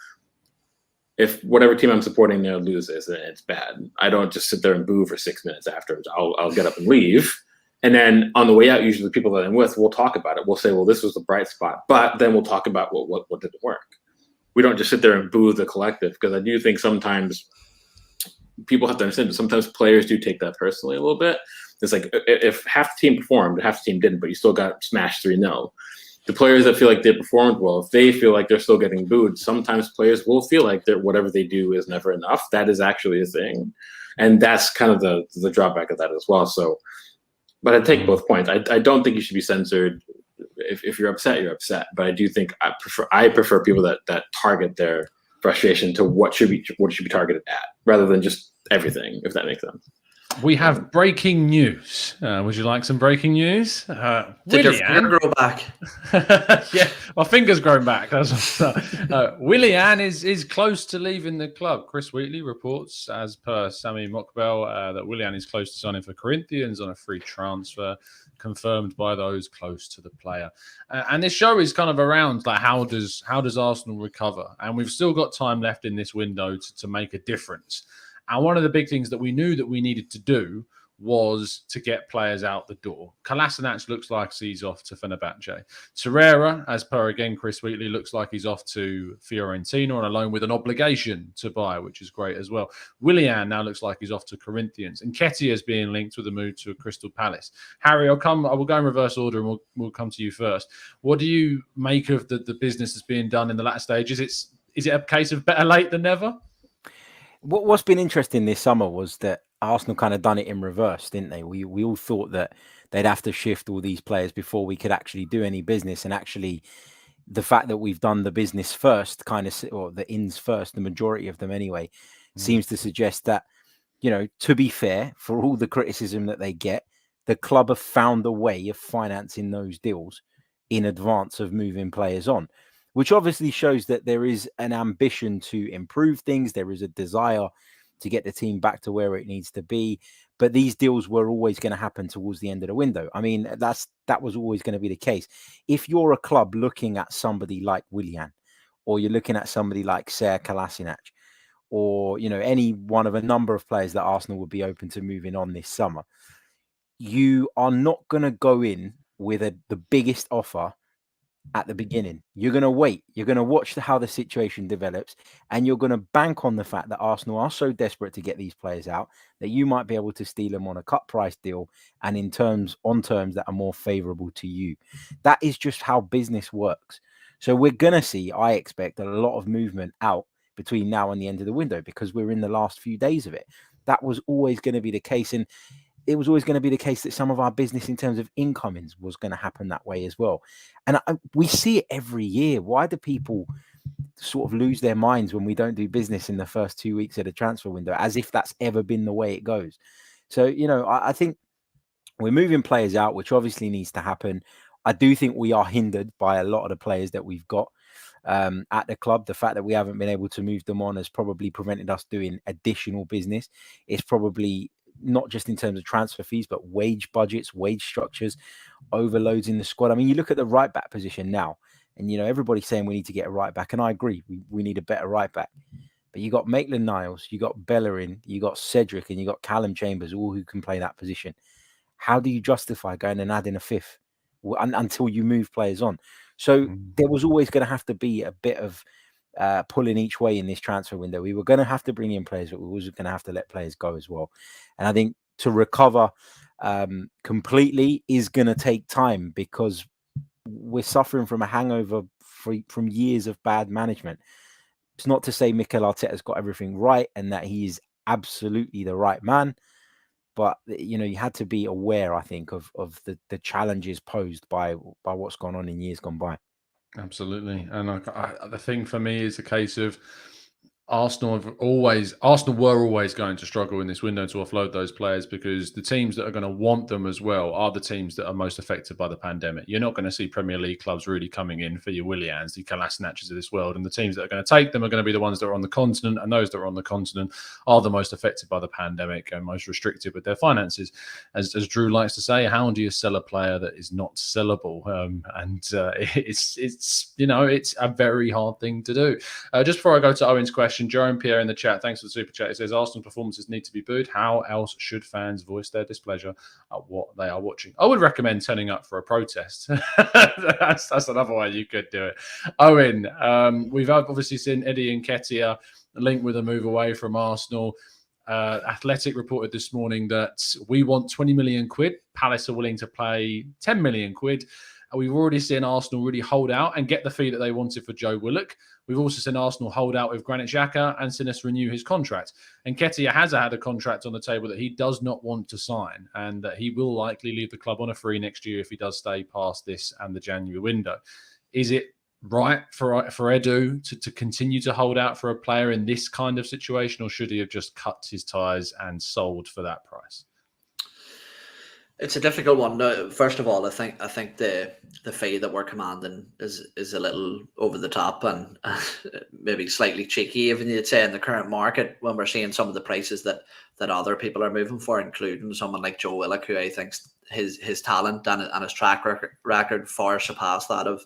if whatever team I'm supporting there loses, then it's bad. I don't just sit there and boo for 6 minutes afterwards. I'll get up and leave. And then on the way out, usually the people that I'm with, we'll talk about it. We'll say, well, this was the bright spot. But then we'll talk about what didn't work. We don't just sit there and boo the collective, because I do think sometimes people have to understand that sometimes players do take that personally a little bit. It's like if half the team performed, half the team didn't, but you still got smashed 3-0. The players that feel like they performed well, if they feel like they're still getting booed, sometimes players will feel like that whatever they do is never enough. That is actually a thing. And that's kind of the drawback of that as well. So, but I take both points. I don't think you should be censored. If you're upset, you're upset. But I do think I prefer people that target their frustration to what should be targeted at, rather than just everything, if that makes sense. We have breaking news. Would you like some breaking news? Did your finger grow back? Yeah, my finger's grown back. Willian is close to leaving the club. Chris Wheatley reports, as per Sami Mokbel, that Willian is close to signing for Corinthians on a free transfer, confirmed by those close to the player. And this show is kind of around like how does Arsenal recover? And we've still got time left in this window to make a difference. And one of the big things that we knew that we needed to do was to get players out the door. Kolasinac looks like he's off to Fenerbahce. Torreira, as per again Chris Wheatley, looks like he's off to Fiorentina on a loan with an obligation to buy, which is great as well. Willian now looks like he's off to Corinthians, and Nketiah is being linked with a move to Crystal Palace. Harry, I will go in reverse order, and we'll come to you first. What do you make of the business that's being done in the latter stages? Is it a case of better late than never? What's been interesting this summer was that Arsenal kind of done it in reverse, didn't they? We all thought that they'd have to shift all these players before we could actually do any business. And actually, the fact that we've done the business first, or the ins first, the majority of them anyway, seems to suggest that, to be fair, for all the criticism that they get, the club have found a way of financing those deals in advance of moving players on, which obviously shows that there is an ambition to improve things. There is a desire to get the team back to where it needs to be. But these deals were always going to happen towards the end of the window. I mean, that was always going to be the case. If you're a club looking at somebody like Willian, or you're looking at somebody like Ser Kolasinac, or, any one of a number of players that Arsenal would be open to moving on this summer, you are not going to go in with the biggest offer at the beginning. You're going to wait. You're going to watch how the situation develops, and you're going to bank on the fact that Arsenal are so desperate to get these players out that you might be able to steal them on a cut price deal and on terms that are more favorable to you. That is just how business works. So we're going to see, I expect, a lot of movement out between now and the end of the window, because we're in the last few days of it. That was always going to be the case. And it was always going to be the case that some of our business in terms of incomings was going to happen that way as well. And we see it every year. Why do people sort of lose their minds when we don't do business in the first 2 weeks of the transfer window, as if that's ever been the way it goes? So, I think we're moving players out, which obviously needs to happen. I do think we are hindered by a lot of the players that we've got at the club. The fact that we haven't been able to move them on has probably prevented us doing additional business. It's probably not just in terms of transfer fees, but wage budgets, wage structures, overloads in the squad. I mean, you look at the right back position now, and, everybody's saying we need to get a right back. And I agree, we need a better right back. But you got Maitland-Niles, you got Bellerin, you got Cedric, and you got Callum Chambers, all who can play that position. How do you justify going and adding a fifth until you move players on? So there was always going to have to be a bit of pulling each way in this transfer window. We were going to have to bring in players, but we were also going to have to let players go as well. And I think to recover completely is going to take time, because we're suffering from a hangover from years of bad management. It's not to say Mikel Arteta's got everything right and that he is absolutely the right man, but you had to be aware, I think, of the challenges posed by what's gone on in years gone by. Absolutely. And the thing for me is a case of Arsenal were always going to struggle in this window to offload those players, because the teams that are going to want them as well are the teams that are most affected by the pandemic. You're not going to see Premier League clubs really coming in for your Willians, the Kolasinacs of this world, and the teams that are going to take them are going to be the ones that are on the continent, and those that are on the continent are the most affected by the pandemic and most restricted with their finances. As Drew likes to say, how do you sell a player that is not sellable? It's a very hard thing to do. Just before I go to Owen's question, Jerome Pierre in the chat, thanks for the super chat. It says Arsenal performances need to be booed. How else should fans voice their displeasure at what they are watching? I would recommend turning up for a protest. that's another way you could do it. Owen, we've obviously seen Eddie Nketiah linked with a move away from Arsenal. Athletic reported this morning that we want 20 million quid. Palace are willing to pay 10 million quid. We've already seen Arsenal really hold out and get the fee that they wanted for Joe Willock. We've also seen Arsenal hold out with Granit Xhaka and seen us renew his contract. And Nketiah has had a contract on the table that he does not want to sign, and that he will likely leave the club on a free next year if he does stay past this and the January window. Is it right for Edu to continue to hold out for a player in this kind of situation, or should he have just cut his ties and sold for that price? It's a difficult one. First of all, I think the fee that we're commanding is a little over the top and maybe slightly cheeky, even you'd say, in the current market, when we're seeing some of the prices that other people are moving for, including someone like Joe Willock, who I think his talent and his track record far surpass that of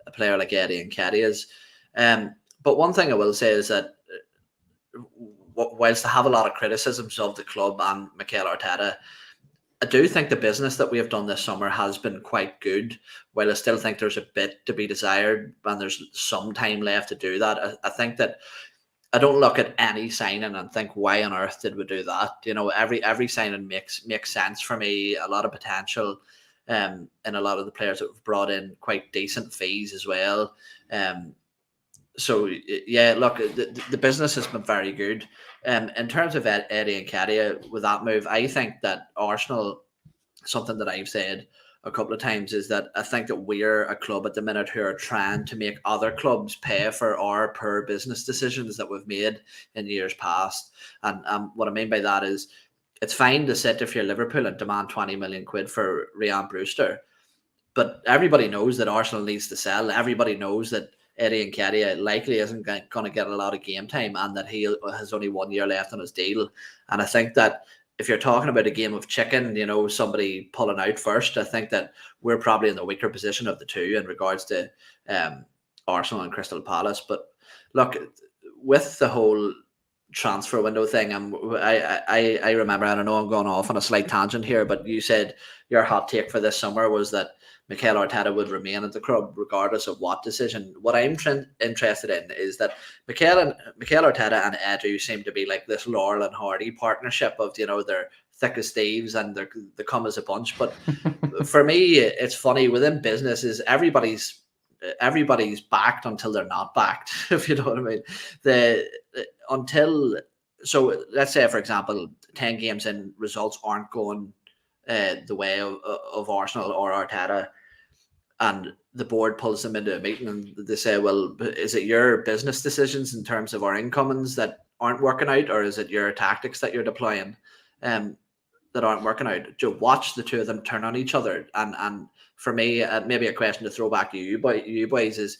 a player like Eddie Nketiah's. But one thing I will say is that whilst I have a lot of criticisms of the club and Mikel Arteta, I do think the business that we have done this summer has been quite good. While I still think there's a bit to be desired and there's some time left to do that, I think that I don't look at any signing and think, why on earth did we do that? You know, every signing makes sense for me. A lot of potential, and a lot of the players that we've brought in quite decent fees as well. So yeah, look, the business has been very good. In terms of Eddie Nketiah, with that move, I think that Arsenal, something that I've said a couple of times, is that I think that we're a club at the minute who are trying to make other clubs pay for our poor business decisions that we've made in years past. And what I mean by that is, it's fine to sit if you're Liverpool and demand 20 million quid for Ryan Brewster, but everybody knows that Arsenal needs to sell. Everybody knows that Eddie Nketiah likely isn't going to get a lot of game time, and that he has only 1 year left on his deal. And I think that if you're talking about a game of chicken, you know, somebody pulling out first, I think that we're probably in the weaker position of the two in regards to Arsenal and Crystal Palace. But look, with the whole transfer window thing, I remember, and I know I'm going off on a slight tangent here, but you said your hot take for this summer was that Mikel Arteta would remain at the club regardless of what decision. What I'm interested in is that Mikel Arteta and Edu seem to be like this Laurel and Hardy partnership of, you know, they're thick as thieves and they come as a bunch. But for me, it's funny, within business is everybody's backed until they're not backed, if you know what I mean. So let's say, for example, 10 games in, results aren't going the way of Arsenal or Arteta, and the board pulls them into a meeting and they say, well, is it your business decisions in terms of our incomings that aren't working out, or is it your tactics that you're deploying that aren't working out? To watch the two of them turn on each other. And for me, maybe a question to throw back to you boys is,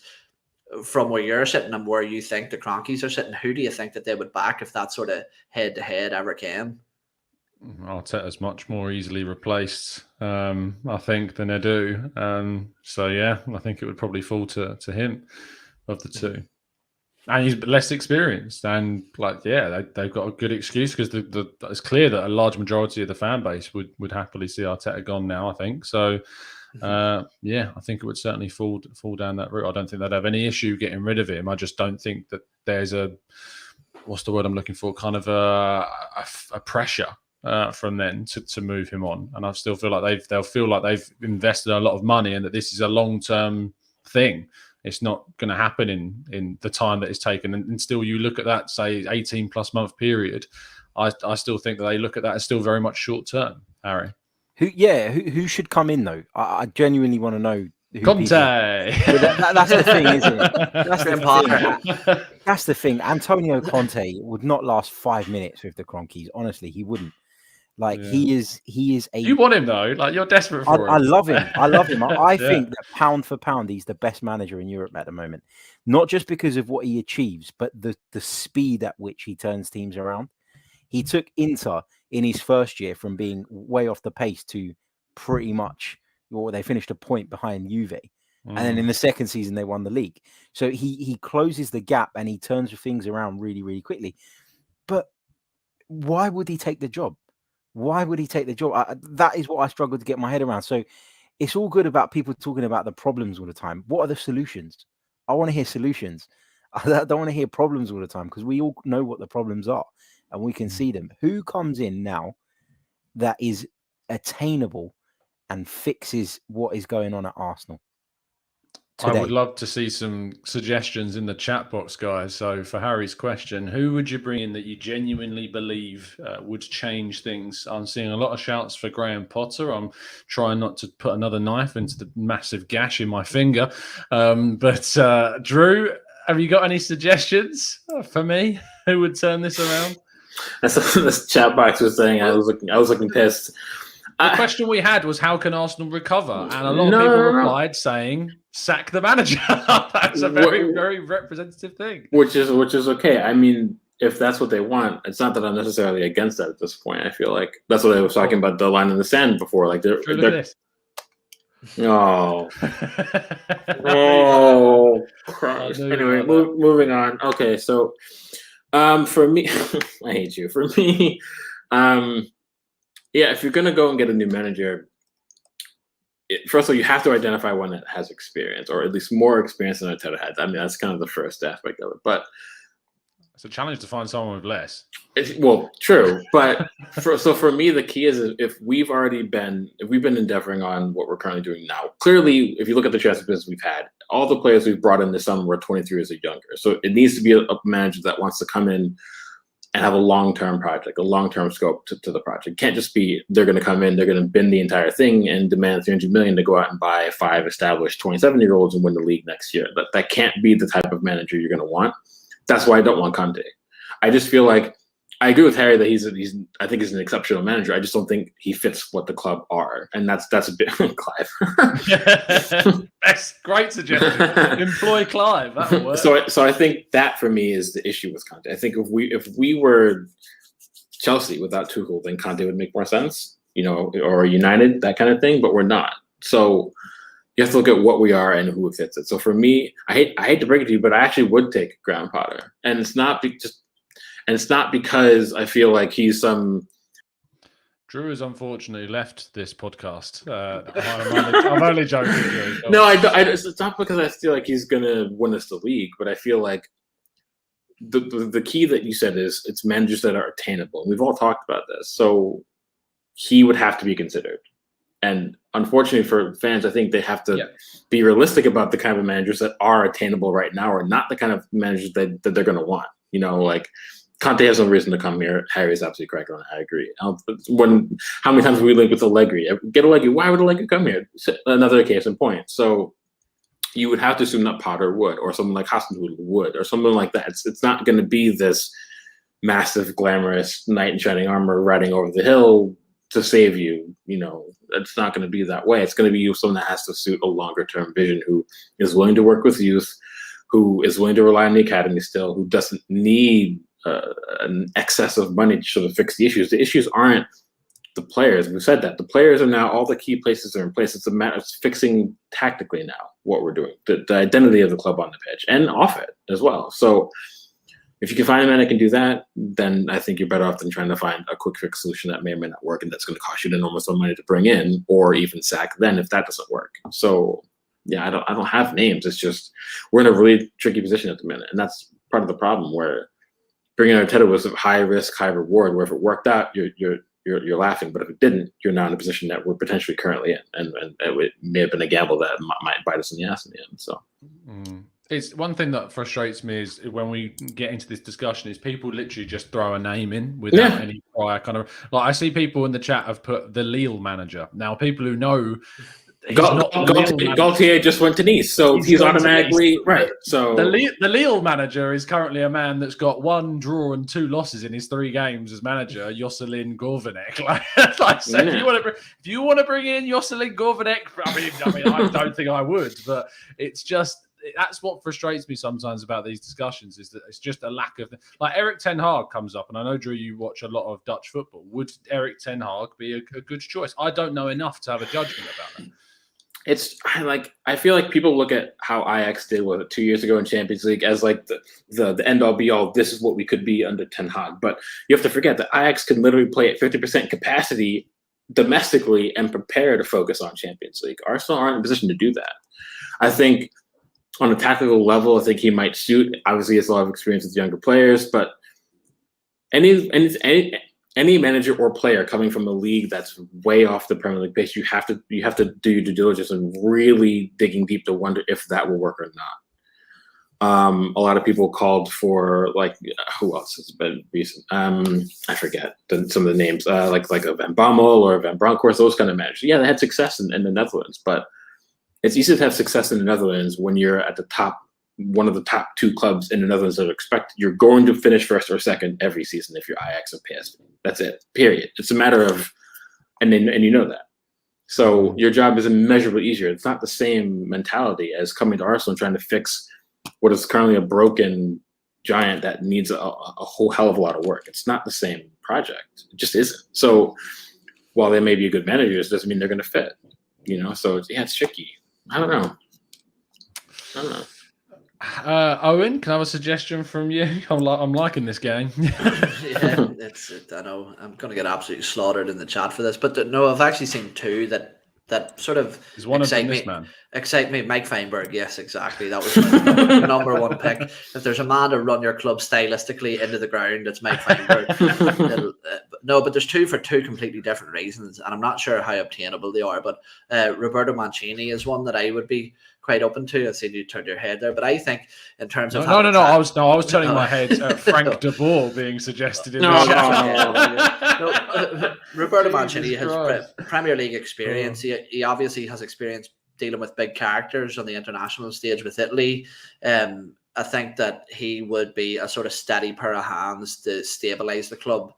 from where you're sitting and where you think the Cronkies are sitting, who do you think that they would back if that sort of head-to-head ever came? Arteta's much more easily replaced, I think, than Edu. So yeah, I think it would probably fall to him of the two. And he's less experienced, and they've got a good excuse, because it's clear that a large majority of the fan base would happily see Arteta gone now, I think. So I think it would certainly fall down that route. I don't think they'd have any issue getting rid of him. I just don't think that there's what's the word I'm looking for, kind of a pressure from then to move him on. And I still feel like they'll feel like they've invested a lot of money and that this is a long-term thing. It's not going to happen in the time that it's taken. And still, you look at that, say, 18-plus month period, I still think that they look at that as still very much short-term, Harry. Who should come in, though? I genuinely want to know Conte. That's the thing, isn't it? That's Graham the Potter. That's the thing. Antonio Conte would not last 5 minutes with the Cronkies. Honestly, he wouldn't. Like he is a. You want him though? Like you're desperate for him. I love him. I love him. I Yeah. think that pound for pound, he's the best manager in Europe at the moment. Not just because of what he achieves, but the speed at which he turns teams around. He took Inter in his first year from being way off the pace to pretty much, well, they finished a point behind Juve. And then in the second season, they won the league. So he closes the gap and he turns things around really, really quickly. But why would he take the job? Why would he take the job? That is what I struggle to get my head around. So it's all good about people talking about the problems all the time. What are the solutions? I want to hear solutions. I don't want to hear problems all the time because we all know what the problems are and we can see them. Who comes in now that is attainable and fixes what is going on at Arsenal today? I would love to see some suggestions in the chat box, guys. So for Harry's question, who would you bring in that you genuinely believe would change things? I'm seeing a lot of shouts for Graham Potter. I'm trying not to put another knife into the massive gash in my finger. But Drew, have you got any suggestions for me? Who would turn this around? This chat box was saying I was looking pissed. The question we had was, how can Arsenal recover? And a lot of people replied saying, sack the manager. That's a very, very representative thing. Which is okay. I mean, if that's what they want, it's not that I'm necessarily against that at this point. I feel like that's what I was talking about, the line in the sand before. Like they're oh Christ. Anyway, moving on. Okay, so for me, I hate you. For me, yeah, if you're gonna go and get a new manager, first of all, you have to identify one that has experience, or at least more experience than Arteta has. I mean, that's kind of the first aspect of it. But it's a challenge to find someone with less. Well, true, but for me, the key is if we've been endeavoring on what we're currently doing now. Clearly, if you look at the transfer business we've had, all the players we've brought in this summer were 23 years or younger. So it needs to be a manager that wants to come in and have a long-term project, a long-term scope to the project. It can't just be they're going to come in, they're going to bend the entire thing and demand $300 million to go out and buy 5 established 27-year-olds and win the league next year. That can't be the type of manager you're going to want. That's why I don't want Conte. I just feel like I agree with Harry that I think he's an exceptional manager. I just don't think he fits what the club are, and that's a bit Clive. That's great suggestion. Employ Clive. That'll work. So I think that for me is the issue with Conte. I think if we were Chelsea without Tuchel, then Conte would make more sense, or United, that kind of thing. But we're not. So you have to look at what we are and who fits it. So for me, I hate to break it to you, but I actually would take Graham Potter, and it's not because I feel like he's some. Drew has unfortunately left this podcast. I'm only joking. Drew. No, it's not because I feel like he's going to win us the league, but I feel like the key that you said is it's managers that are attainable. We've all talked about this. So he would have to be considered. And unfortunately for fans, I think they have to be realistic about the kind of managers that are attainable right now, or not the kind of managers that they're going to want. Like Conte has no reason to come here. Harry's absolutely correct on it. I agree. How many times have we linked with Allegri? Get Allegri. Why would Allegri come here? Another case in point. So you would have to assume that Potter would, or someone like Hasenhüttl would, or something like that. It's not going to be this massive, glamorous knight in shining armor riding over the hill to save you. It's not going to be that way. It's going to be someone that has to suit a longer term vision, who is willing to work with youth, who is willing to rely on the academy still, who doesn't need an excess of money to sort of fix the issues. The issues aren't the players. We've said that. The players are now, all the key places are in place. It's a matter of fixing tactically now what we're doing, the identity of the club on the pitch and off it as well. So if you can find a man that can do that, then I think you're better off than trying to find a quick fix solution that may or may not work, and that's going to cost you an enormous amount of money to bring in, or even sack then if that doesn't work. So yeah, I don't have names. It's just we're in a really tricky position at the minute, and that's part of the problem. Where bringing Arteta was a high risk, high reward. Where if it worked out, you're laughing, but if it didn't, you're not in a position that we're potentially currently in, and it may have been a gamble that might bite us in the ass in the end. So. It's one thing that frustrates me is when we get into this discussion is people literally just throw a name in without any prior kind of, like I see people in the chat have put the Lille manager. Now people who know Gaultier just went to Nice, so he's automatically right. So the Lille manager is currently a man that's got 1 draw and 2 losses in his 3 games as manager, Jocelyn Gourvenec. So if you want to bring in Jocelyn Gourvenec, I mean, I don't think I would, but it's just. That's what frustrates me sometimes about these discussions is that it's just a lack of like Eric Ten Hag comes up, and I know, Drew, you watch a lot of Dutch football. Would Eric Ten Hag be a good choice? I don't know enough to have a judgment about that. I feel like people look at how Ajax did 2 years ago in Champions League as like the end all be all. This is what we could be under Ten Hag, but you have to forget that Ajax can literally play at 50% capacity domestically and prepare to focus on Champions League. Arsenal aren't in a position to do that. I think. On a tactical level, I think he might suit. Obviously, he has a lot of experience with younger players, but any manager or player coming from a league that's way off the Premier League pace, you have to do your due diligence and really digging deep to wonder if that will work or not. A lot of people called for who else has been recent? I forget some of the names, like a Van Bommel or Van Bronckhorst, those kind of managers. Yeah, they had success in the Netherlands, but it's easy to have success in the Netherlands when you're at the top, one of the top 2 clubs in the Netherlands that are expected. You're going to finish first or second every season if you're Ajax or PSV. That's it. Period. It's a matter of, and you know that. So your job is immeasurably easier. It's not the same mentality as coming to Arsenal and trying to fix what is currently a broken giant that needs a whole hell of a lot of work. It's not the same project. It just isn't. So while they may be good managers, doesn't mean they're going to fit. So it's tricky. I don't know. Owen, can I have a suggestion from you? I'm liking this game. Yeah, I know I'm going to get absolutely slaughtered in the chat for this, but no, I've actually seen 2 that sort of excite me. Mike Feinberg, yes, exactly. That was my number 1 pick. If there's a man to run your club stylistically into the ground, it's Mike Feinberg. No, but there's 2 for 2 completely different reasons, and I'm not sure how obtainable they are. But Roberto Mancini is one that I would be quite open to. I seen you turned your head there, but I think in terms of no, I was turning my head at Frank de Boer being suggested in the chat. Roberto Mancini has Premier League experience. He obviously has experience dealing with big characters on the international stage with Italy. I think that he would be a sort of steady pair of hands to stabilize the club,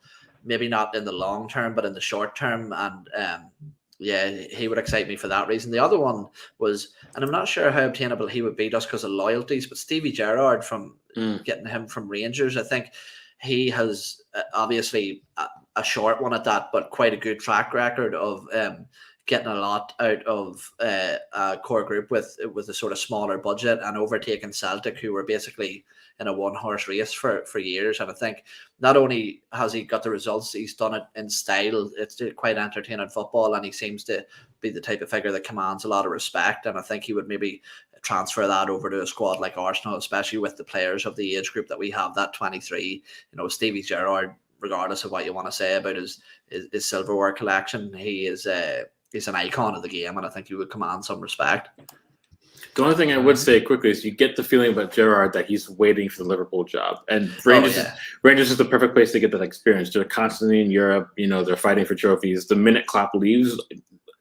maybe not in the long term, but in the short term. And he would excite me for that reason. The other one was, and I'm not sure how obtainable he would be just because of loyalties, but Stevie Gerrard from getting him from Rangers. I think he has obviously a short one at that, but quite a good track record of getting a lot out of a core group with a sort of smaller budget and overtaking Celtic, who were basically in a 1-horse race for years. And I think not only has he got the results, he's done it in style. It's quite entertaining football, and he seems to be the type of figure that commands a lot of respect. And I think he would maybe transfer that over to a squad like Arsenal, especially with the players of the age group that we have, that 23. Stevie Gerrard, regardless of what you want to say about his silverware collection, he's an icon of the game, and I think he would command some respect. The only thing I would say quickly is you get the feeling about Gerrard that he's waiting for the Liverpool job. And Rangers is the perfect place to get that experience. They're constantly in Europe. They're fighting for trophies. The minute Klopp leaves,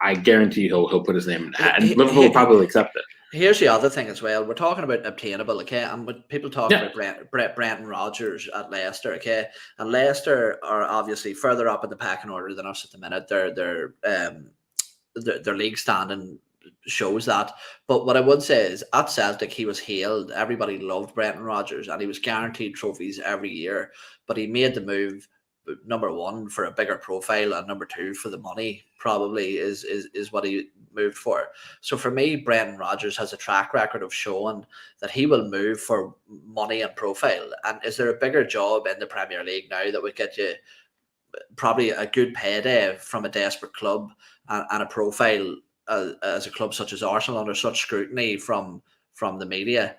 I guarantee he'll put his name in that. And Liverpool will probably accept it. Here's the other thing as well. We're talking about obtainable, okay? And when people talk about Brendan Rodgers at Leicester, okay? And Leicester are obviously further up in the pecking order than us at the minute. Their league standing shows that. But what I would say is at Celtic, he was hailed. Everybody loved Brendan Rodgers, and he was guaranteed trophies every year. But he made the move, number 1, for a bigger profile, and number 2, for the money, probably is what he moved for. So for me, Brendan Rodgers has a track record of showing that he will move for money and profile. And is there a bigger job in the Premier League now that would get you probably a good payday from a desperate club and a profile as a club such as Arsenal under such scrutiny from the media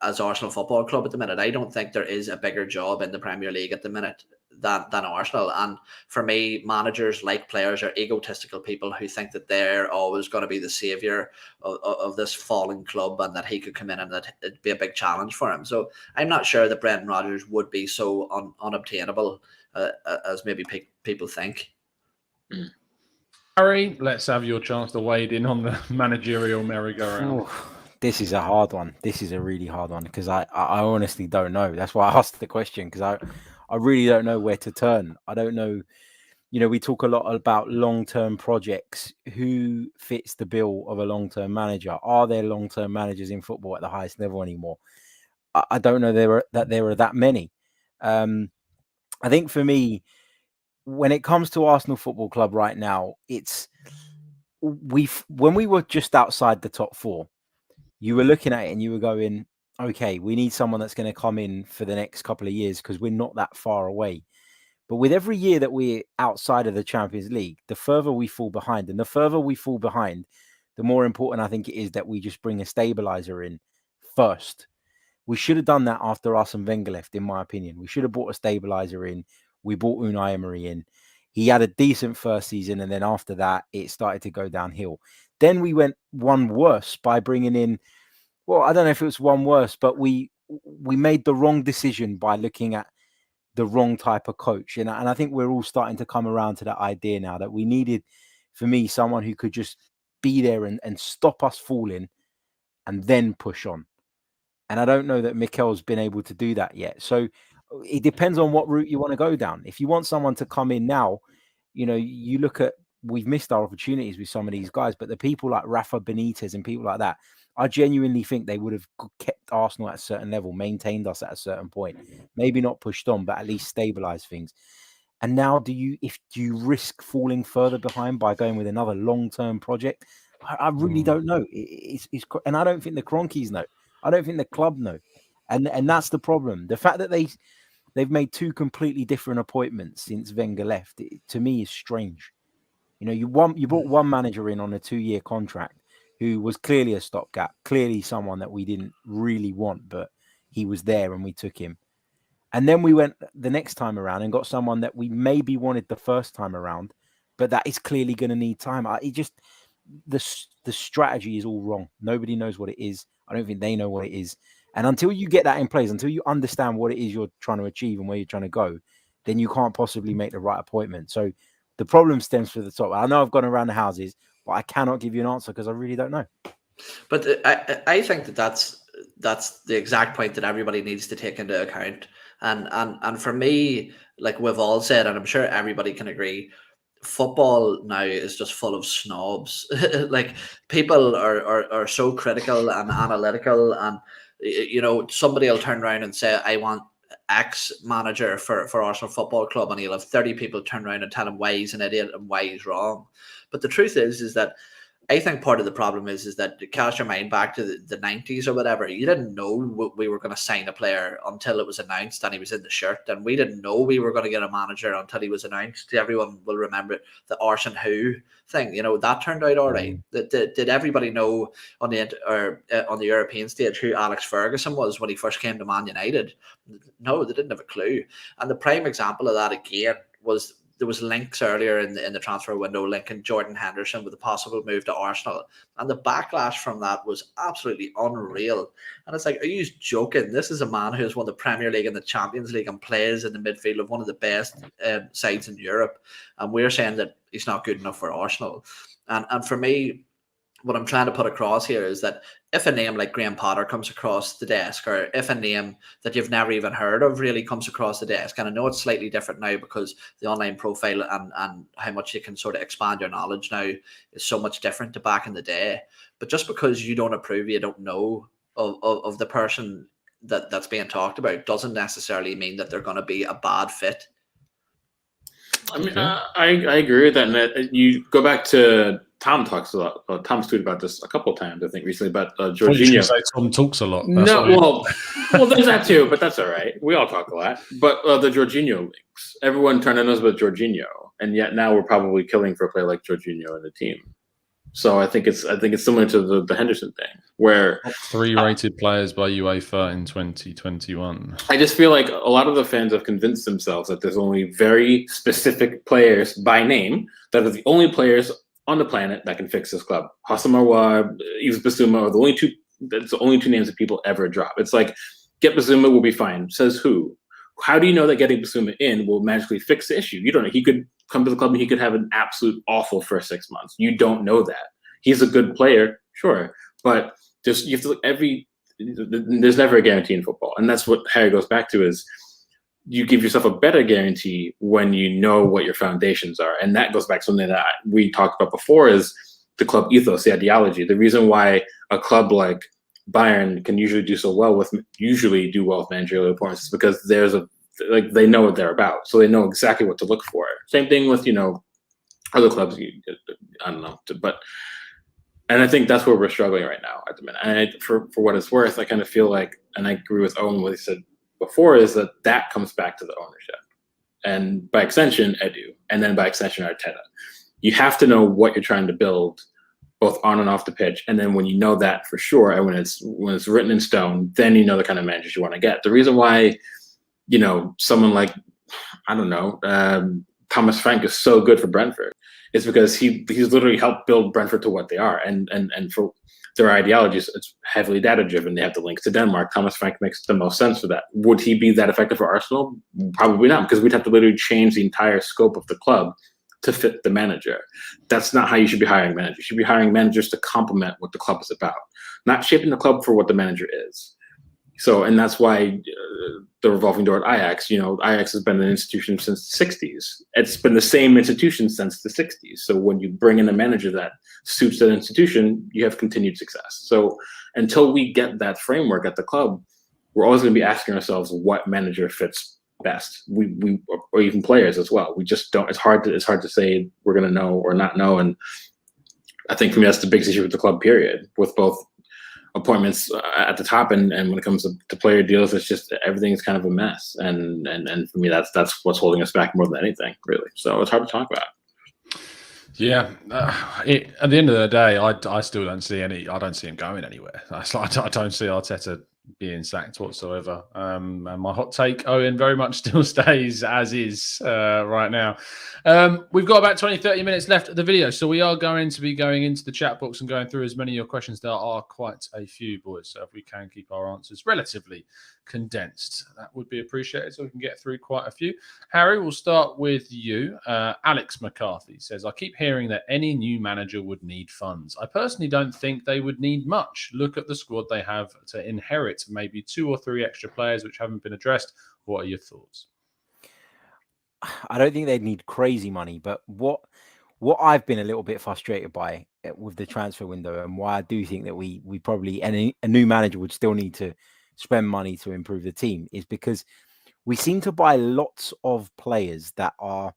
as Arsenal Football Club at the minute? I don't think there is a bigger job in the Premier League at the minute than Arsenal. And for me, managers, like players, are egotistical people who think that they're always going to be the saviour of this falling club, and that he could come in and that it'd be a big challenge for him. So I'm not sure that Brendan Rodgers would be so unobtainable as maybe people think. Harry, let's have your chance to wade in on the managerial merry-go-round. This is a hard one. This is a really hard one because I honestly don't know. That's why I asked the question, because I really don't know where to turn. I don't know. You know, we talk a lot about long-term projects. Who fits the bill of a long-term manager? Are there long-term managers in football at the highest level anymore? I don't know there are that many. I think for me, when it comes to Arsenal Football Club right now, it's when we were just outside the top four, you were looking at it and you were going, okay, we need someone that's going to come in for the next couple of years because we're not that far away. But with every year that we're outside of the Champions League, the further we fall behind. And the further we fall behind, the more important I think it is that we just bring a stabilizer in first. We should have done that after Arsene Wenger left, in my opinion. We should have brought a stabilizer in. We brought Unai Emery in. He had a decent first season, and then after that, it started to go downhill. Then we went one worse by bringing in, well, I don't know if it was one worse, but we made the wrong decision by looking at the wrong type of coach. And I think we're all starting to come around to that idea now that we needed, for me, someone who could just be there and stop us falling and then push on. And I don't know that Mikel's been able to do that yet. So it depends on what route you want to go down. If you want someone to come in now, you know, you look at, we've missed our opportunities with some of these guys, but the people like Rafa Benitez and people like that, I genuinely think they would have kept Arsenal at a certain level, maintained us at a certain point, maybe not pushed on, but at least stabilized things. And now do you risk falling further behind by going with another long-term project? I really don't know. And I don't think the Cronkies know. I don't think the club know. And that's the problem. The fact that they've made two completely different appointments since Wenger left, to me, is strange. You know, you brought one manager in on a 2-year contract who was clearly a stopgap, clearly someone that we didn't really want, but he was there and we took him. And then we went the next time around and got someone that we maybe wanted the first time around, but that is clearly going to need time. The strategy is all wrong. Nobody knows what it is. I don't think they know what it is. And until you get that in place, until you understand what it is you're trying to achieve and where you're trying to go, then you can't possibly make the right appointment. So the problem stems from the top. I know I've gone around the houses, but I cannot give you an answer because I really don't know. But I think that's the exact point that everybody needs to take into account. And for me, like we've all said, and I'm sure everybody can agree, football now is just full of snobs. Like people are so critical and analytical, and you know, somebody will turn around and say, I want X manager for Arsenal Football Club, and he'll have 30 people turn around and tell him why he's an idiot and why he's wrong. But the truth is that I think part of the problem is that cast your mind back to the 90s or whatever. You didn't know we were going to sign a player until it was announced and he was in the shirt. And we didn't know we were going to get a manager until he was announced. Everyone will remember the Arsene Who thing. You know, that turned out all right. Did everybody know on the European stage who Alex Ferguson was when he first came to Man United? No, they didn't have a clue. And the prime example of that again was there was links earlier in the transfer window linking Jordan Henderson with a possible move to Arsenal. And the backlash from that was absolutely unreal. And it's like, are you joking? This is a man who has won the Premier League and the Champions League and plays in the midfield of one of the best sides in Europe. And we're saying that he's not good enough for Arsenal. And for me, what I'm trying to put across here is that if a name like Graham Potter comes across the desk, or if a name that you've never even heard of really comes across the desk, and I know it's slightly different now because the online profile and how much you can sort of expand your knowledge now is so much different to back in the day. But just because you don't approve, you don't know of the person that's being talked about, doesn't necessarily mean that they're going to be a bad fit. I mean, I agree with that. And you go back to Tom talks a lot. Tom's tweeted about this a couple of times, I think, recently about Jorginho. Tom talks a lot. Well, there's that too, but that's all right. We all talk a lot. But the Jorginho links, everyone turned on us with Jorginho, and yet now we're probably killing for a player like Jorginho in the team. So I think it's similar to the Henderson thing, where top 3 rated players by UEFA in 2021. I just feel like a lot of the fans have convinced themselves that there's only very specific players by name that are the only players on the planet that can fix this club. Hassan Marwa, Yves Bissouma are the only two. That's the only two names that people ever drop. It's like, get Bissouma, we'll be fine. Says who? How do you know that getting Bissouma in will magically fix the issue? You don't know. He could come to the club and he could have an absolute awful first 6 months. You don't know that. He's a good player, sure, but just you have to look there's never a guarantee in football, and that's what Harry goes back to is you give yourself a better guarantee when you know what your foundations are, and that goes back to something that we talked about before is the club ethos, the ideology. The reason why a club like Bayern can usually do well with managerial appointments is because they know what they're about, so they know exactly what to look for. Same thing with other clubs. I don't know, and I think that's where we're struggling right now at the minute. And for what it's worth, I kind of feel like, and I agree with Owen what he said before, is that comes back to the ownership, and by extension, Edu, and then by extension, Arteta. You have to know what you're trying to build, both on and off the pitch, and then when you know that for sure, and when it's written in stone, then you know the kind of managers you want to get. The reason why, someone like Thomas Frank is so good for Brentford is because he's literally helped build Brentford to what they are, and for their ideologies, it's heavily data driven. They have the links to Denmark. Thomas Frank makes the most sense for that. Would he be that effective for Arsenal? Probably not, because we'd have to literally change the entire scope of the club to fit the manager. That's not how you should be hiring managers. You should be hiring managers to complement what the club is about, not shaping the club for what the manager is. So, and that's why the revolving door at Ajax, Ajax has been an institution since the 60s. It's been the same institution since the 60s. So when you bring in a manager that suits that institution, you have continued success. So until we get that framework at the club, we're always going to be asking ourselves what manager fits best. We or even players as well. We just don't. It's hard to say we're going to know or not know. And I think for me, that's the biggest issue with the club. Period. With both appointments at the top and when it comes to player deals, it's just everything's kind of a mess. And for me, that's what's holding us back more than anything, really. So it's hard to talk about. Yeah, at the end of the day, I still don't see I don't see him going anywhere. I don't see Arteta being sacked whatsoever. And my hot take, Owen, very much still stays as is right now. We've got about 20-30 minutes left of the video, so we are going to be going into the chat box and going through as many of your questions. There are quite a few, boys, so if we can keep our answers relatively condensed, that would be appreciated, so we can get through quite a few. Harry, we'll start with you. Alex McCarthy says, I keep hearing that any new manager would need funds. I personally don't think they would need much. Look at the squad they have to inherit, maybe 2 or 3 extra players which haven't been addressed. What are your thoughts? I don't think they'd need crazy money, but what I've been a little bit frustrated by with the transfer window, and why I do think that we probably a new manager would still need to spend money to improve the team, is because we seem to buy lots of players that are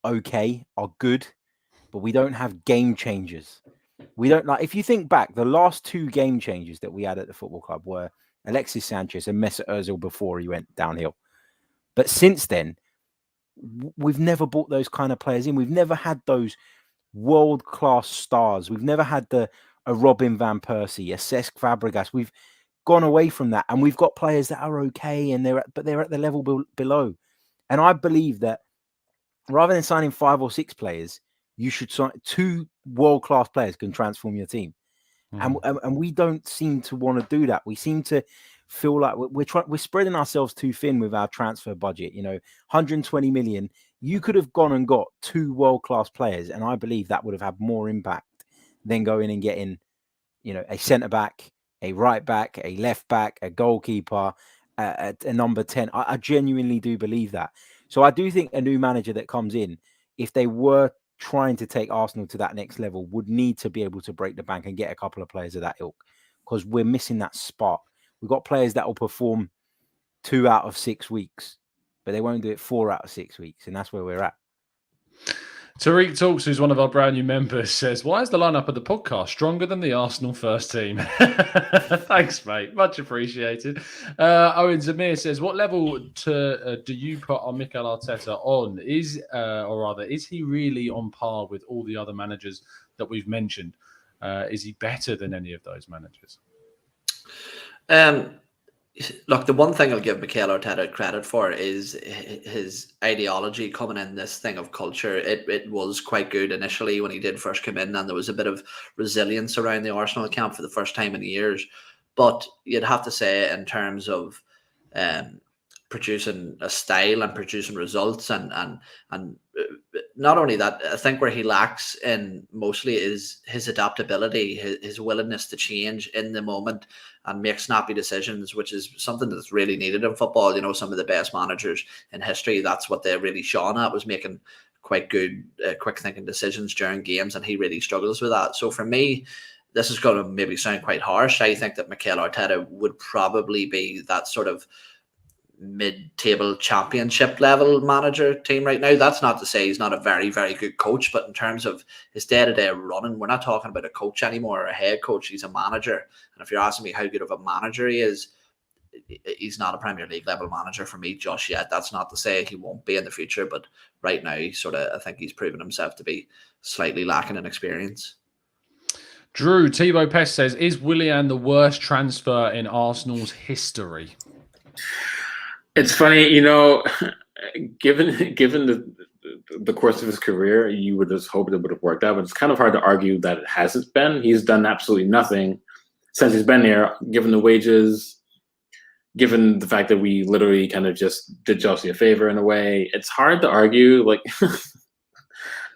okay, are good, but we don't have game changers. We don't, like, if you think back, the last 2 game changers that we had at the football club were Alexis Sanchez and Mesut Ozil before he went downhill. But since then, we've never bought those kind of players in. We've never had those world-class stars. We've never had a Robin van Persie, a Cesc Fabregas. We've gone away from that, and we've got players that are okay, and they're at the level below. And I believe that rather than signing 5 or 6 players, you should sign 2 world-class players can transform your team. And we don't seem to want to do that. We seem to feel like we're spreading ourselves too thin with our transfer budget. 120 million. You could have gone and got 2 world-class players, and I believe that would have had more impact than going and getting, a centre-back, a right-back, a left-back, a goalkeeper, a number 10. I genuinely do believe that. So I do think a new manager that comes in, if they were trying to take Arsenal to that next level, would need to be able to break the bank and get a couple of players of that ilk, because we're missing that spark. We've got players that will perform 2 out of 6 weeks, but they won't do it 4 out of 6 weeks, and that's where we're at. Tariq Talks, who's one of our brand new members, says, why is the lineup of the podcast stronger than the Arsenal first team? Thanks, mate. Much appreciated. Owen Zamir says, what level do you put on Mikel Arteta on? Is he really on par with all the other managers that we've mentioned? Is he better than any of those managers? Look, the one thing I'll give Mikel Arteta credit for is his ideology coming in, this thing of culture. It was quite good initially when he did first come in, and there was a bit of resilience around the Arsenal camp for the first time in years. But you'd have to say, in terms of producing a style and producing results, and not only that, I think where he lacks in mostly is his adaptability, his willingness to change in the moment and make snappy decisions, which is something that's really needed in football. You know, some of the best managers in history, that's what they really shone at, was making quite good, quick thinking decisions during games, and he really struggles with that. So for me, this is going to maybe sound quite harsh. I think that Mikel Arteta would probably be that sort of mid-table championship level manager team right now. That's not to say he's not a very, very good coach, but in terms of his day-to-day running, we're not talking about a coach anymore or a head coach. He's a manager. And if you're asking me how good of a manager he is, he's not a Premier League level manager for me just yet. That's not to say he won't be in the future, but right now I think he's proven himself to be slightly lacking in experience. Drew, Thibaut Pest says, is Willian the worst transfer in Arsenal's history? It's funny, given the course of his career, you would just hope it would have worked out, but it's kind of hard to argue that it hasn't been. He's done absolutely nothing since he's been here, given the wages, given the fact that we literally kind of just did Chelsea a favor in a way. It's hard to argue. Like,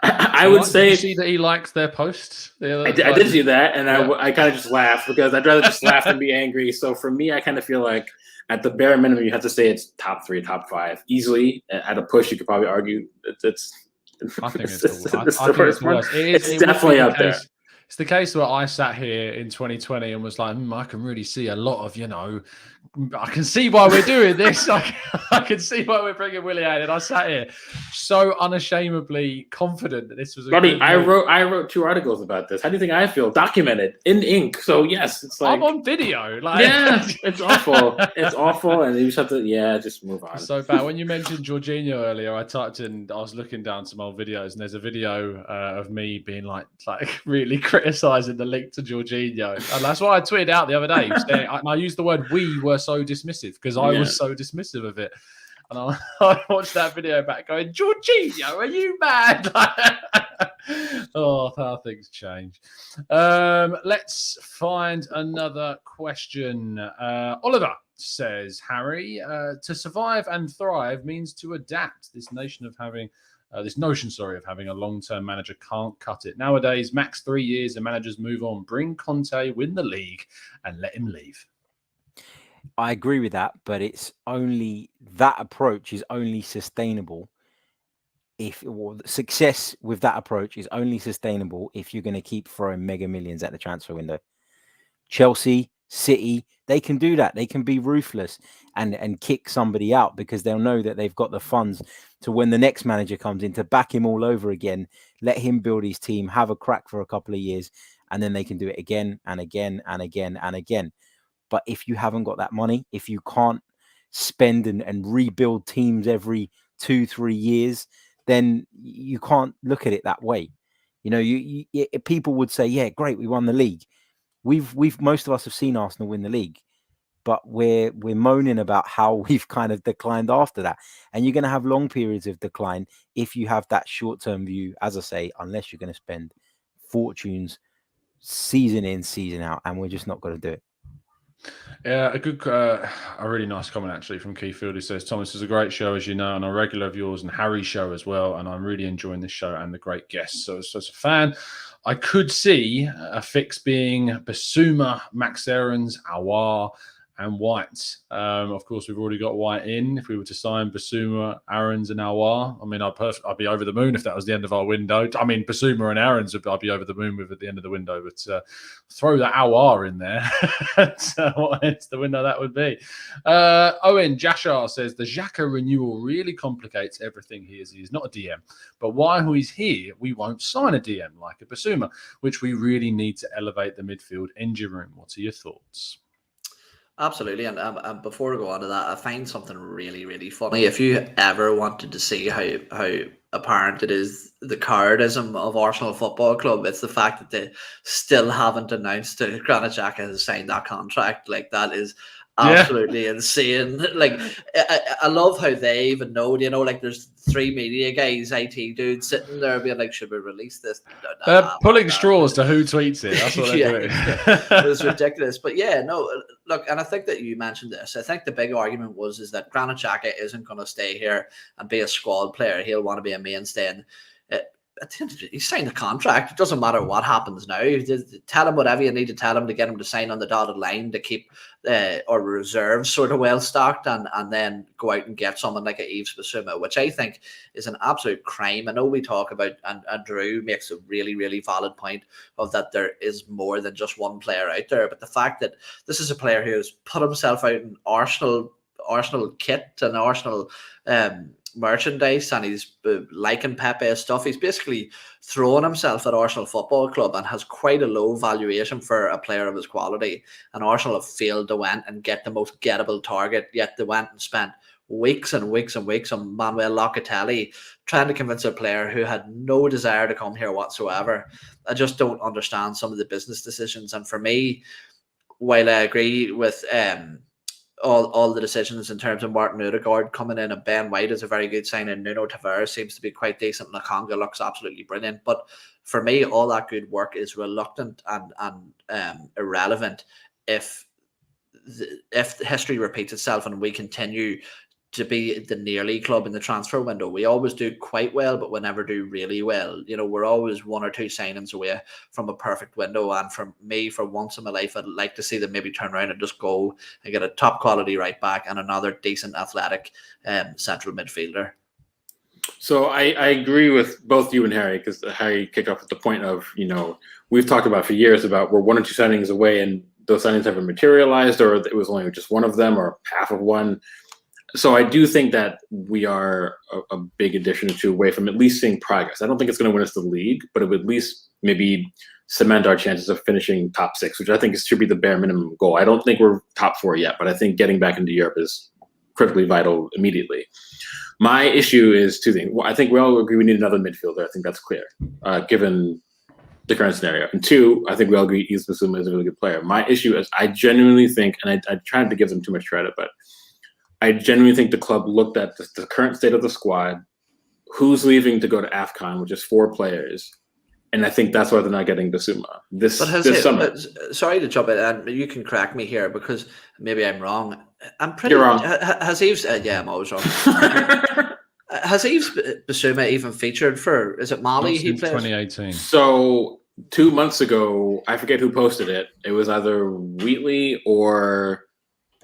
I would say, did you see that he likes their posts? I did see that, and yeah. I kind of just laughed because I'd rather just laugh than be angry. So for me, I kind of feel like at the bare minimum, you have to say it's top 3, top 5 easily. At a push, you could probably argue it's the first one. It's definitely up there. It's the case where I sat here in 2020 and was like, I can really see a lot of, I can see why we're doing this. I can see why we're bringing Willian. And I sat here so unashamedly confident that this was a Buddy, I wrote 2 articles about this. How do you think I feel? Documented in ink. So yes, it's like I'm on video. Yeah, it's awful. It's awful, and you just have to just move on. So bad. When you mentioned Jorginho earlier, I was looking down some old videos, and there's a video of me being like really criticising the link to Jorginho, and that's why I tweeted out the other day. Saying, I used the word "we were so dismissive" because I was so dismissive of it. And I watched that video back going, Jorginho, are you mad? Oh, how things change. Let's find another question. Oliver says, Harry, to survive and thrive means to adapt. This notion of having a long-term manager can't cut it. Nowadays, max 3 years and managers move on. Bring Conte, win the league, and let him leave. I agree with that, but that approach is only sustainable success with that approach is only sustainable if you're going to keep throwing mega millions at the transfer window. Chelsea, City, they can do that. They can be ruthless and kick somebody out because they'll know that they've got the funds to, when the next manager comes in, to back him all over again, let him build his team, have a crack for a couple of years, and then they can do it again and again and again and again. But if you haven't got that money, if you can't spend and rebuild teams every 2-3 years, then you can't look at it that way. You people would say, yeah, great, we won the league. We've most of us have seen Arsenal win the league, but we're moaning about how we've kind of declined after that. And you're going to have long periods of decline if you have that short-term view, as I say, unless you're going to spend fortunes season in, season out, and we're just not going to do it. Yeah, a really nice comment actually from Keyfield, who says, Thomas is a great show, as you know, and a regular of yours and Harry's show as well, and I'm really enjoying this show and the great guests. So as a fan, I could see a fix being Basuma, Max Aarons, Aouar, and White. Of course, we've already got White in. If we were to sign Basuma, Aarons, and Aouar, I mean, I'd be over the moon if that was the end of our window. I mean, Basuma and Aarons, I'd be over the moon with at the end of the window. But throw that Aouar in there. What ends the window that would be? Owen Jashar says, the Xhaka renewal really complicates everything he is. He's not a DM. But while he's here, we won't sign a DM like a Basuma, which we really need to elevate the midfield engine room. What are your thoughts? Absolutely, and before we go on to that, I find something really, really funny. If you ever wanted to see how apparent it is, the cowardism of Arsenal Football Club, it's the fact that they still haven't announced that Granit Xhaka has signed that contract. Like, that is absolutely insane. Like, I love how they even know, you know, like there's 3 media guys, IT dudes sitting there being like, should we release this? They're pulling straws to who tweets it. That's what they're doing. It's ridiculous. But yeah, no, look, and I think that you mentioned this. I think the big argument is that Granit Xhaka isn't going to stay here and be a squad player. He'll want to be a mainstay. And he signed a contract. It doesn't matter what happens now. Tell him whatever you need to tell him to get him to sign on the dotted line to keep our reserves sort of well stocked, and then go out and get someone like a Yves Bissouma, which I think is an absolute crime. I know we talk about, and Drew makes a really, really valid point of that there is more than just one player out there, but the fact that this is a player who has put himself out in Arsenal kit and Arsenal merchandise, and he's liking Pepe's stuff. He's basically thrown himself at Arsenal Football Club and has quite a low valuation for a player of his quality. And Arsenal have failed to went and get the most gettable target, yet they went and spent weeks and weeks and weeks on Manuel Locatelli, trying to convince a player who had no desire to come here whatsoever. I just don't understand some of the business decisions. And for me, while I agree with all the decisions in terms of Martin Odegaard coming in, and Ben White is a very good sign, and Nuno Tavares seems to be quite decent, and Nakanga looks absolutely brilliant. But for me, all that good work is reluctant and irrelevant if history repeats itself and we continue to be the nearly club in the transfer window. We always do quite well, but we never do really well. You know, we're always 1 or 2 signings away from a perfect window. And for me, for once in my life, I'd like to see them maybe turn around and just go and get a top quality right back and another decent athletic central midfielder. So I agree with both you and Harry, because Harry kicked off at the point of, you know, we've talked about for years about we're 1 or 2 signings away and those signings haven't materialized, or it was only just one of them or half of one. So I do think that we are a big addition or 2 away from at least seeing progress. I don't think it's going to win us the league, but it would at least maybe cement our chances of finishing top 6, which I think should be the bare minimum goal. I don't think we're top 4 yet, but I think getting back into Europe is critically vital immediately. My issue is 2 things. Well, I think we all agree we need another midfielder. I think that's clear, given the current scenario. And 2, I think we all agree Yves Bissouma is a really good player. My issue is I genuinely think, and I tried to give them too much credit, but I genuinely think the club looked at the current state of the squad, who's leaving to go to AFCON, which is 4 players, and I think that's why they're not getting Bissouma this summer. Sorry to jump in, and you can correct me here because maybe I'm wrong. You're wrong. Has Yves? Yeah, I'm always wrong. Has Yves Bissouma even featured for? Is it Mali? He plays 2018. So 2 months ago, I forget who posted it. It was either Wheatley or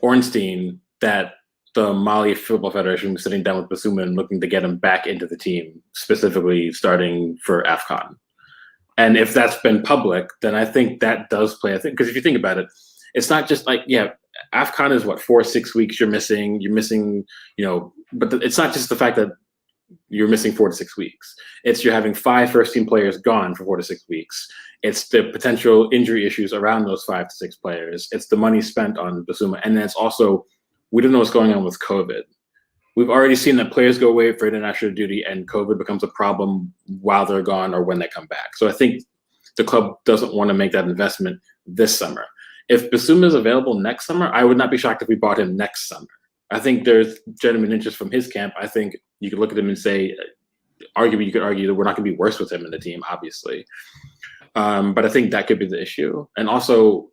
Ornstein that the Mali Football Federation was sitting down with Bissouma and looking to get him back into the team, specifically starting for AFCON. And if that's been public, then I think that does play. I think because if you think about it, it's not just like, yeah, AFCON is what, 4 or 6 weeks you're missing, you know, but it's not just the fact that you're missing 4 to 6 weeks. It's you're having 5 first-team players gone for 4 to 6 weeks. It's the potential injury issues around those 5 to 6 players. It's the money spent on Bissouma. And then it's also, we don't know what's going on with COVID. We've already seen that players go away for international duty and COVID becomes a problem while they're gone or when they come back. So I think the club doesn't want to make that investment this summer. If Bissouma is available next summer, I would not be shocked if we bought him next summer. I think there's genuine interest from his camp. I think you could look at him and say, arguably, you could argue that we're not going to be worse with him in the team, obviously. But I think that could be the issue. And also,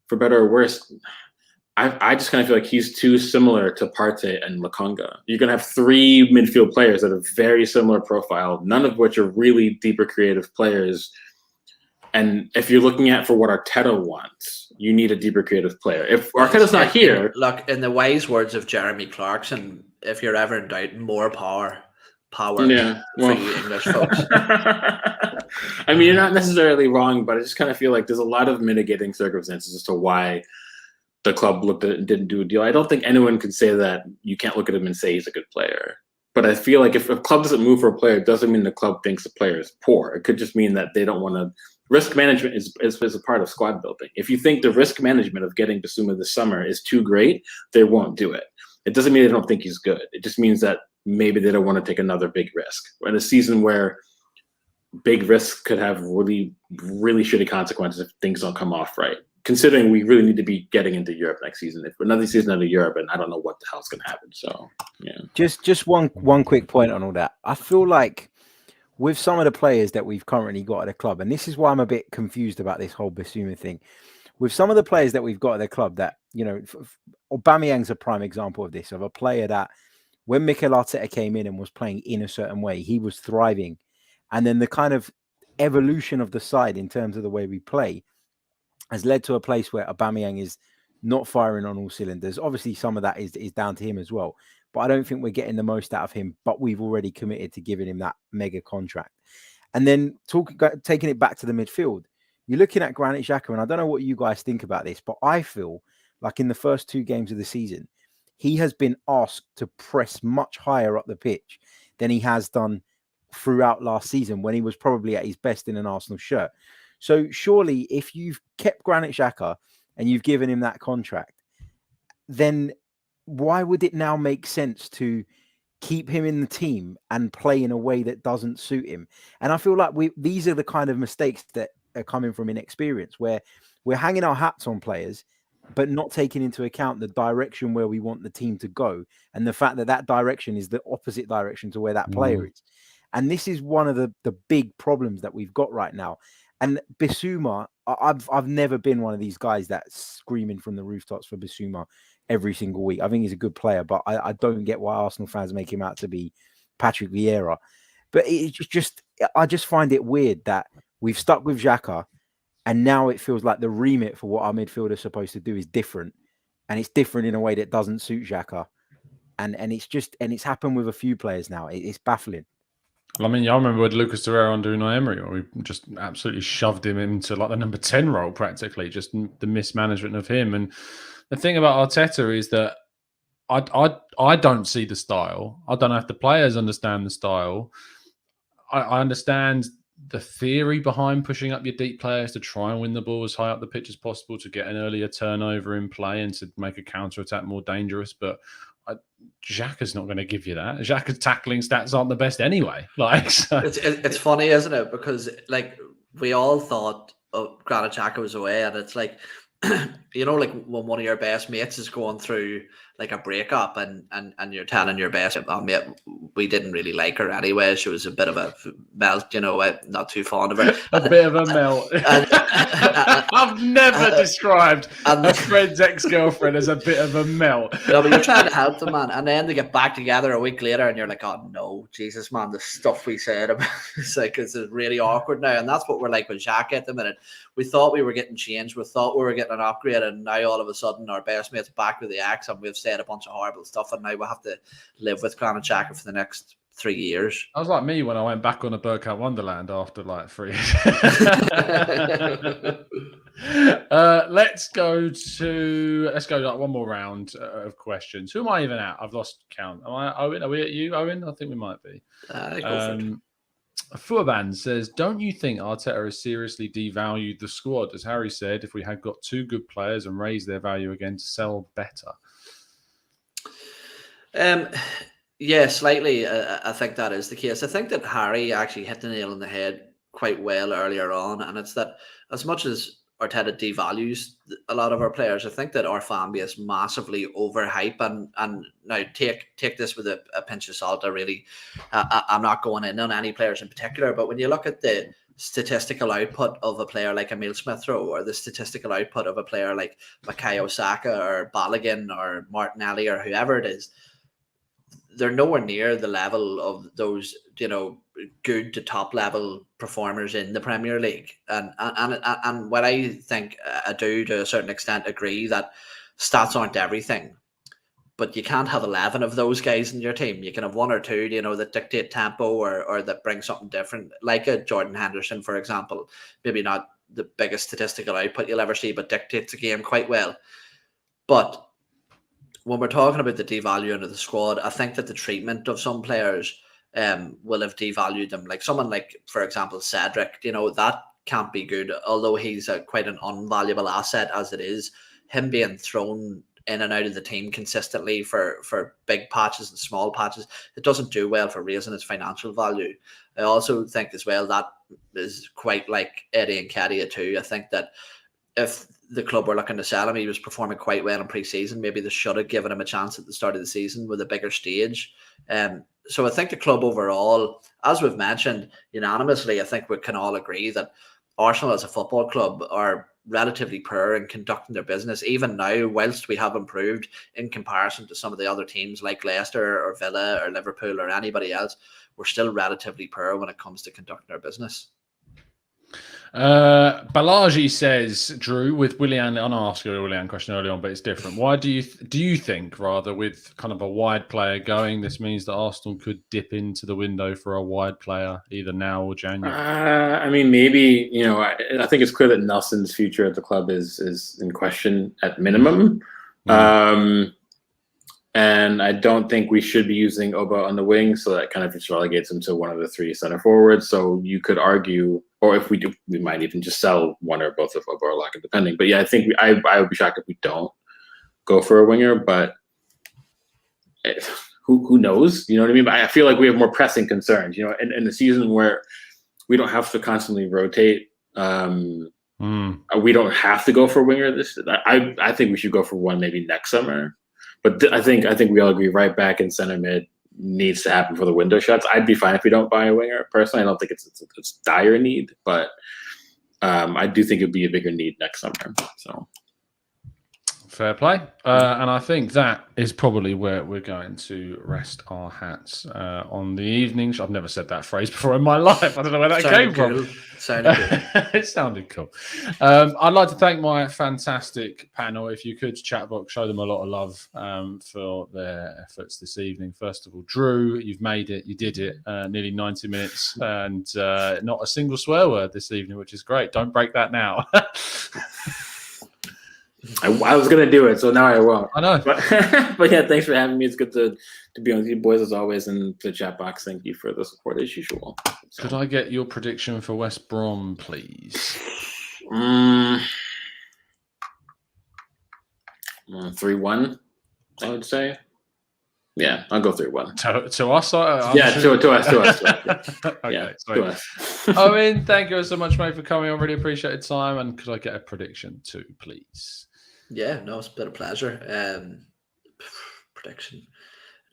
for better or worse, I just kind of feel like he's too similar to Partey and Nakanga. You're going to have 3 midfield players that are very similar profile, none of which are really deeper creative players. And if you're looking at for what Arteta wants, you need a deeper creative player. If Arteta's not here... Look, in the wise words of Jeremy Clarkson, if you're ever in doubt, more power. Yeah, well, for you English folks. I mean, you're not necessarily wrong, but I just kind of feel like there's a lot of mitigating circumstances as to why the club looked at it and didn't do a deal. I don't think anyone can say that you can't look at him and say he's a good player. But I feel like if a club doesn't move for a player, it doesn't mean the club thinks the player is poor. It could just mean that they don't want to. Risk management is a part of squad building. If you think the risk management of getting Bissouma this summer is too great, they won't do it. It doesn't mean they don't think he's good. It just means that maybe they don't want to take another big risk. In a season where big risks could have really, really shitty consequences if things don't come off right. considering we really need to be getting into Europe next season. If another season out of Europe, and I don't know what the hell's going to happen. So, yeah. Just one quick point on all that. I feel like with some of the players that we've currently got at the club, and this is why I'm a bit confused about this whole Bissouma thing. With some of the players that we've got at the club, that, you know, Aubameyang's a prime example of this, of a player that when Mikel Arteta came in and was playing in a certain way, he was thriving. And then the kind of evolution of the side in terms of the way we play has led to a place where Aubameyang is not firing on all cylinders. Obviously, some of that is down to him as well. But I don't think we're getting the most out of him. But we've already committed to giving him that mega contract. And then taking it back to the midfield, you're looking at Granit Xhaka, and I don't know what you guys think about this, but I feel like in the first 2 games of the season, he has been asked to press much higher up the pitch than he has done throughout last season, when he was probably at his best in an Arsenal shirt. So surely if you've kept Granit Xhaka and you've given him that contract, then why would it now make sense to keep him in the team and play in a way that doesn't suit him? And I feel like these are the kind of mistakes that are coming from inexperience, where we're hanging our hats on players, but not taking into account the direction where we want the team to go, and the fact that that direction is the opposite direction to where that player is. And this is one of the big problems that we've got right now. And Bissouma, I've never been one of these guys that's screaming from the rooftops for Bissouma every single week. I think he's a good player, but I don't get why Arsenal fans make him out to be Patrick Vieira. But I just find it weird that we've stuck with Xhaka, and now it feels like the remit for what our midfield is supposed to do is different, and it's different in a way that doesn't suit Xhaka. And it's happened with a few players now. It's baffling. Well, I mean, I remember with Lucas Torreira under Unai Emery, where we just absolutely shoved him into like the number 10 role practically, just the mismanagement of him. And the thing about Arteta is that I don't see the style. I don't know if the players understand the style. I understand the theory behind pushing up your deep players to try and win the ball as high up the pitch as possible, to get an earlier turnover in play and to make a counter-attack more dangerous. But Xhaka's not going to give you that. Xhaka's tackling stats aren't the best anyway. Like, so. It's funny, isn't it? Because like we all thought Granit Xhaka was away, and it's like, you know, like when one of your best mates is going through like a breakup, and you're telling your best mate, we didn't really like her anyway. She was a bit of a melt, you know, not too fond of her. A bit of a melt. I've never described a friend's ex-girlfriend as a bit of a melt. No, but you're trying to help them, man. And then they get back together a week later, and you're like, oh no, Jesus, man, the stuff we said about it's really awkward now. And that's what we're like with Xhaka at the minute. We thought we were getting changed. We thought we were getting an upgrade, and now all of a sudden our best mate's back with the axe, and we've said a bunch of horrible stuff, and now we have to live with Granit Xhaka for the next 3 years. I was like me when I went back on a Burkout Wonderland after like 3 years. Let's go like one more round of questions. Who am I even at? I've lost count. Am I Owen? Are we at you, Owen? I think we might be. Fuaban says, don't you think Arteta has seriously devalued the squad? As Harry said, if we had got 2 good players and raised their value again to sell better. Yeah, slightly. I think that is the case. I think that Harry actually hit the nail on the head quite well earlier on, and it's that as much as Arteta devalues a lot of our players, I think that our fan base massively overhype, and now take this with a pinch of salt. I'm not going in on any players in particular, but when you look at the statistical output of a player like Emile Smith-Rowe, or the statistical output of a player like Bukayo Saka or Balogun or Martinelli or whoever it is, they're nowhere near the level of those, you know, good to top level performers in the Premier League. And what I think, I do to a certain extent agree that stats aren't everything, but you can't have 11 of those guys in your team. You can have 1 or 2, you know, that dictate tempo or that bring something different, like a Jordan Henderson, for example. Maybe not the biggest statistical output you'll ever see, but dictates a game quite well. But when we're talking about the devaluing of the squad, I think that the treatment of some players will have devalued them. Like someone like, for example, Cedric, you know, that can't be good. Although he's quite an unvaluable asset as it is, him being thrown in and out of the team consistently for big patches and small patches, it doesn't do well for raising its financial value. I also think as well that is quite like Eddie and Nketiah too. I think that if the club were looking to sell him. He was performing quite well in pre-season. Maybe they should have given him a chance at the start of the season with a bigger stage. So I think the club overall, as we've mentioned unanimously, I think we can all agree that Arsenal as a football club are relatively poor in conducting their business. Even now, whilst we have improved in comparison to some of the other teams like Leicester or Villa or Liverpool or anybody else, we're still relatively poor when it comes to conducting our business. Balaji says, Drew, with Willian, and I asked you a Willian question early on, but it's different. Why do you think, rather, with kind of a wide player going, this means that Arsenal could dip into the window for a wide player either now or January? I mean, maybe, I think it's clear that Nelson's future at the club is in question at minimum. And I don't think we should be using Oba on the wing, so that kind of just relegates him to one of the three center forwards. So you could argue, or if we do, we might even just sell one or both of Oba or Lockett, depending. But yeah, I think I would be shocked if we don't go for a winger. But who knows? You know what I mean? But I feel like we have more pressing concerns. In the season where we don't have to constantly rotate. We don't have to go for a winger. I think we should go for one maybe next summer. But I think we all agree right back in center mid needs to happen for the window shuts. I'd be fine if we don't buy a winger. Personally, I don't think it's dire need, but I do think it'd be a bigger need next summer. So fair play. And I think that is probably where we're going to rest our hats on the evening. I've never said that phrase before in my life. I don't know where that came from. Sounded good. It sounded cool. I'd like to thank my fantastic panel. If you could, chat box, show them a lot of love for their efforts this evening. First of all, Drew, you've made it. You did it. Nearly 90 minutes and not a single swear word this evening, which is great. Don't break that now. I was gonna do it, so now I won't. I know, but yeah, thanks for having me. It's good to be on with you boys as always, and the chat box. Thank you for the support as usual. So. Could I get your prediction for West Brom, please? 3-1, I would say. Yeah, I'll go 3-1. To us? To us. Yeah. Okay, yeah, to us. Owen, thank you so much, mate, for coming on. Really appreciate your time. And could I get a prediction too, please? Yeah, no, it's been a pleasure. Prediction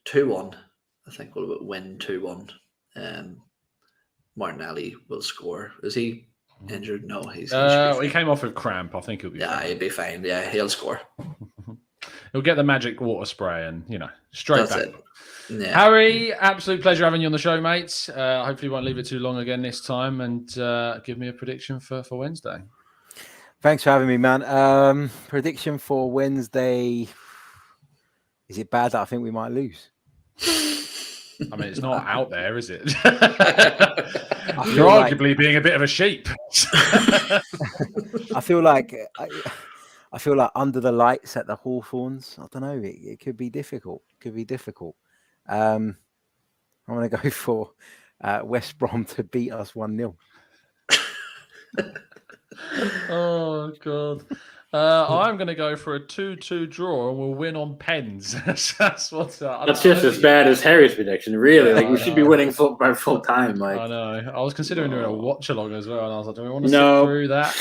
2-1. I think we'll win 2-1. Martinelli will score. Is he injured? No, he's he came off with cramp. I think he'll be fine. He'll be fine. Yeah, he'll score. He'll get the magic water spray and, straight That's back. it. Yeah. Harry, absolute pleasure having you on the show, mate. Hopefully you won't leave it too long again this time, and give me a prediction for Wednesday. Thanks for having me, man. Prediction for Wednesday. Is it bad that I think we might lose? I mean, it's not out there, is it? You're arguably being a bit of a sheep. I feel like under the lights at the Hawthorns, I don't know. It could be difficult. I'm going to go for West Brom to beat us 1-0. Oh, God. I'm going to go for a 2-2 draw and we'll win on pens. That's what's up. That's just as bad as Harry's prediction, really. We should be winning by full time. I know. I was considering doing a watch along as well, and I was like, do we want to sit through that?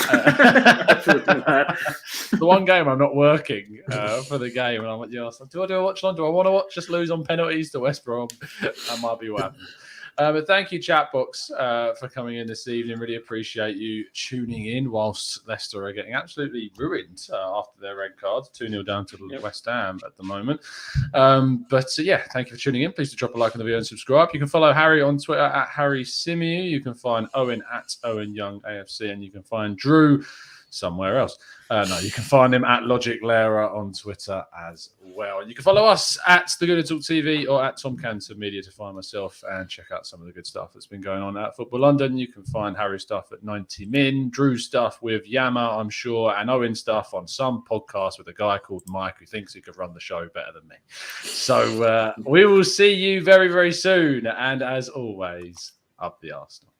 The one game I'm not working for the game, and I'm like, I was like, do I do a watch along? Do I want to watch just lose on penalties to West Brom? That might be what happens. But thank you, Chatbox, for coming in this evening. Really appreciate you tuning in whilst Leicester are getting absolutely ruined after their red cards. 2-0 down to West Ham at the moment. But thank you for tuning in. Please do drop a like on the video and subscribe. You can follow Harry on Twitter at Harry Symeou. You can find Owen at Owen Young AFC, and you can find Drew somewhere else. You can find him at Logic Lara on Twitter as well. You can follow us at the Gooner Talk TV or at Tom Cantor Media to find myself and check out some of the good stuff that's been going on at Football London. You can find Harry stuff at 90 Min, Drew stuff with Yama, I'm sure, and Owen stuff on some podcast with a guy called Mike who thinks he could run the show better than me. So we will see you very, very soon. And as always, up the Arsenal.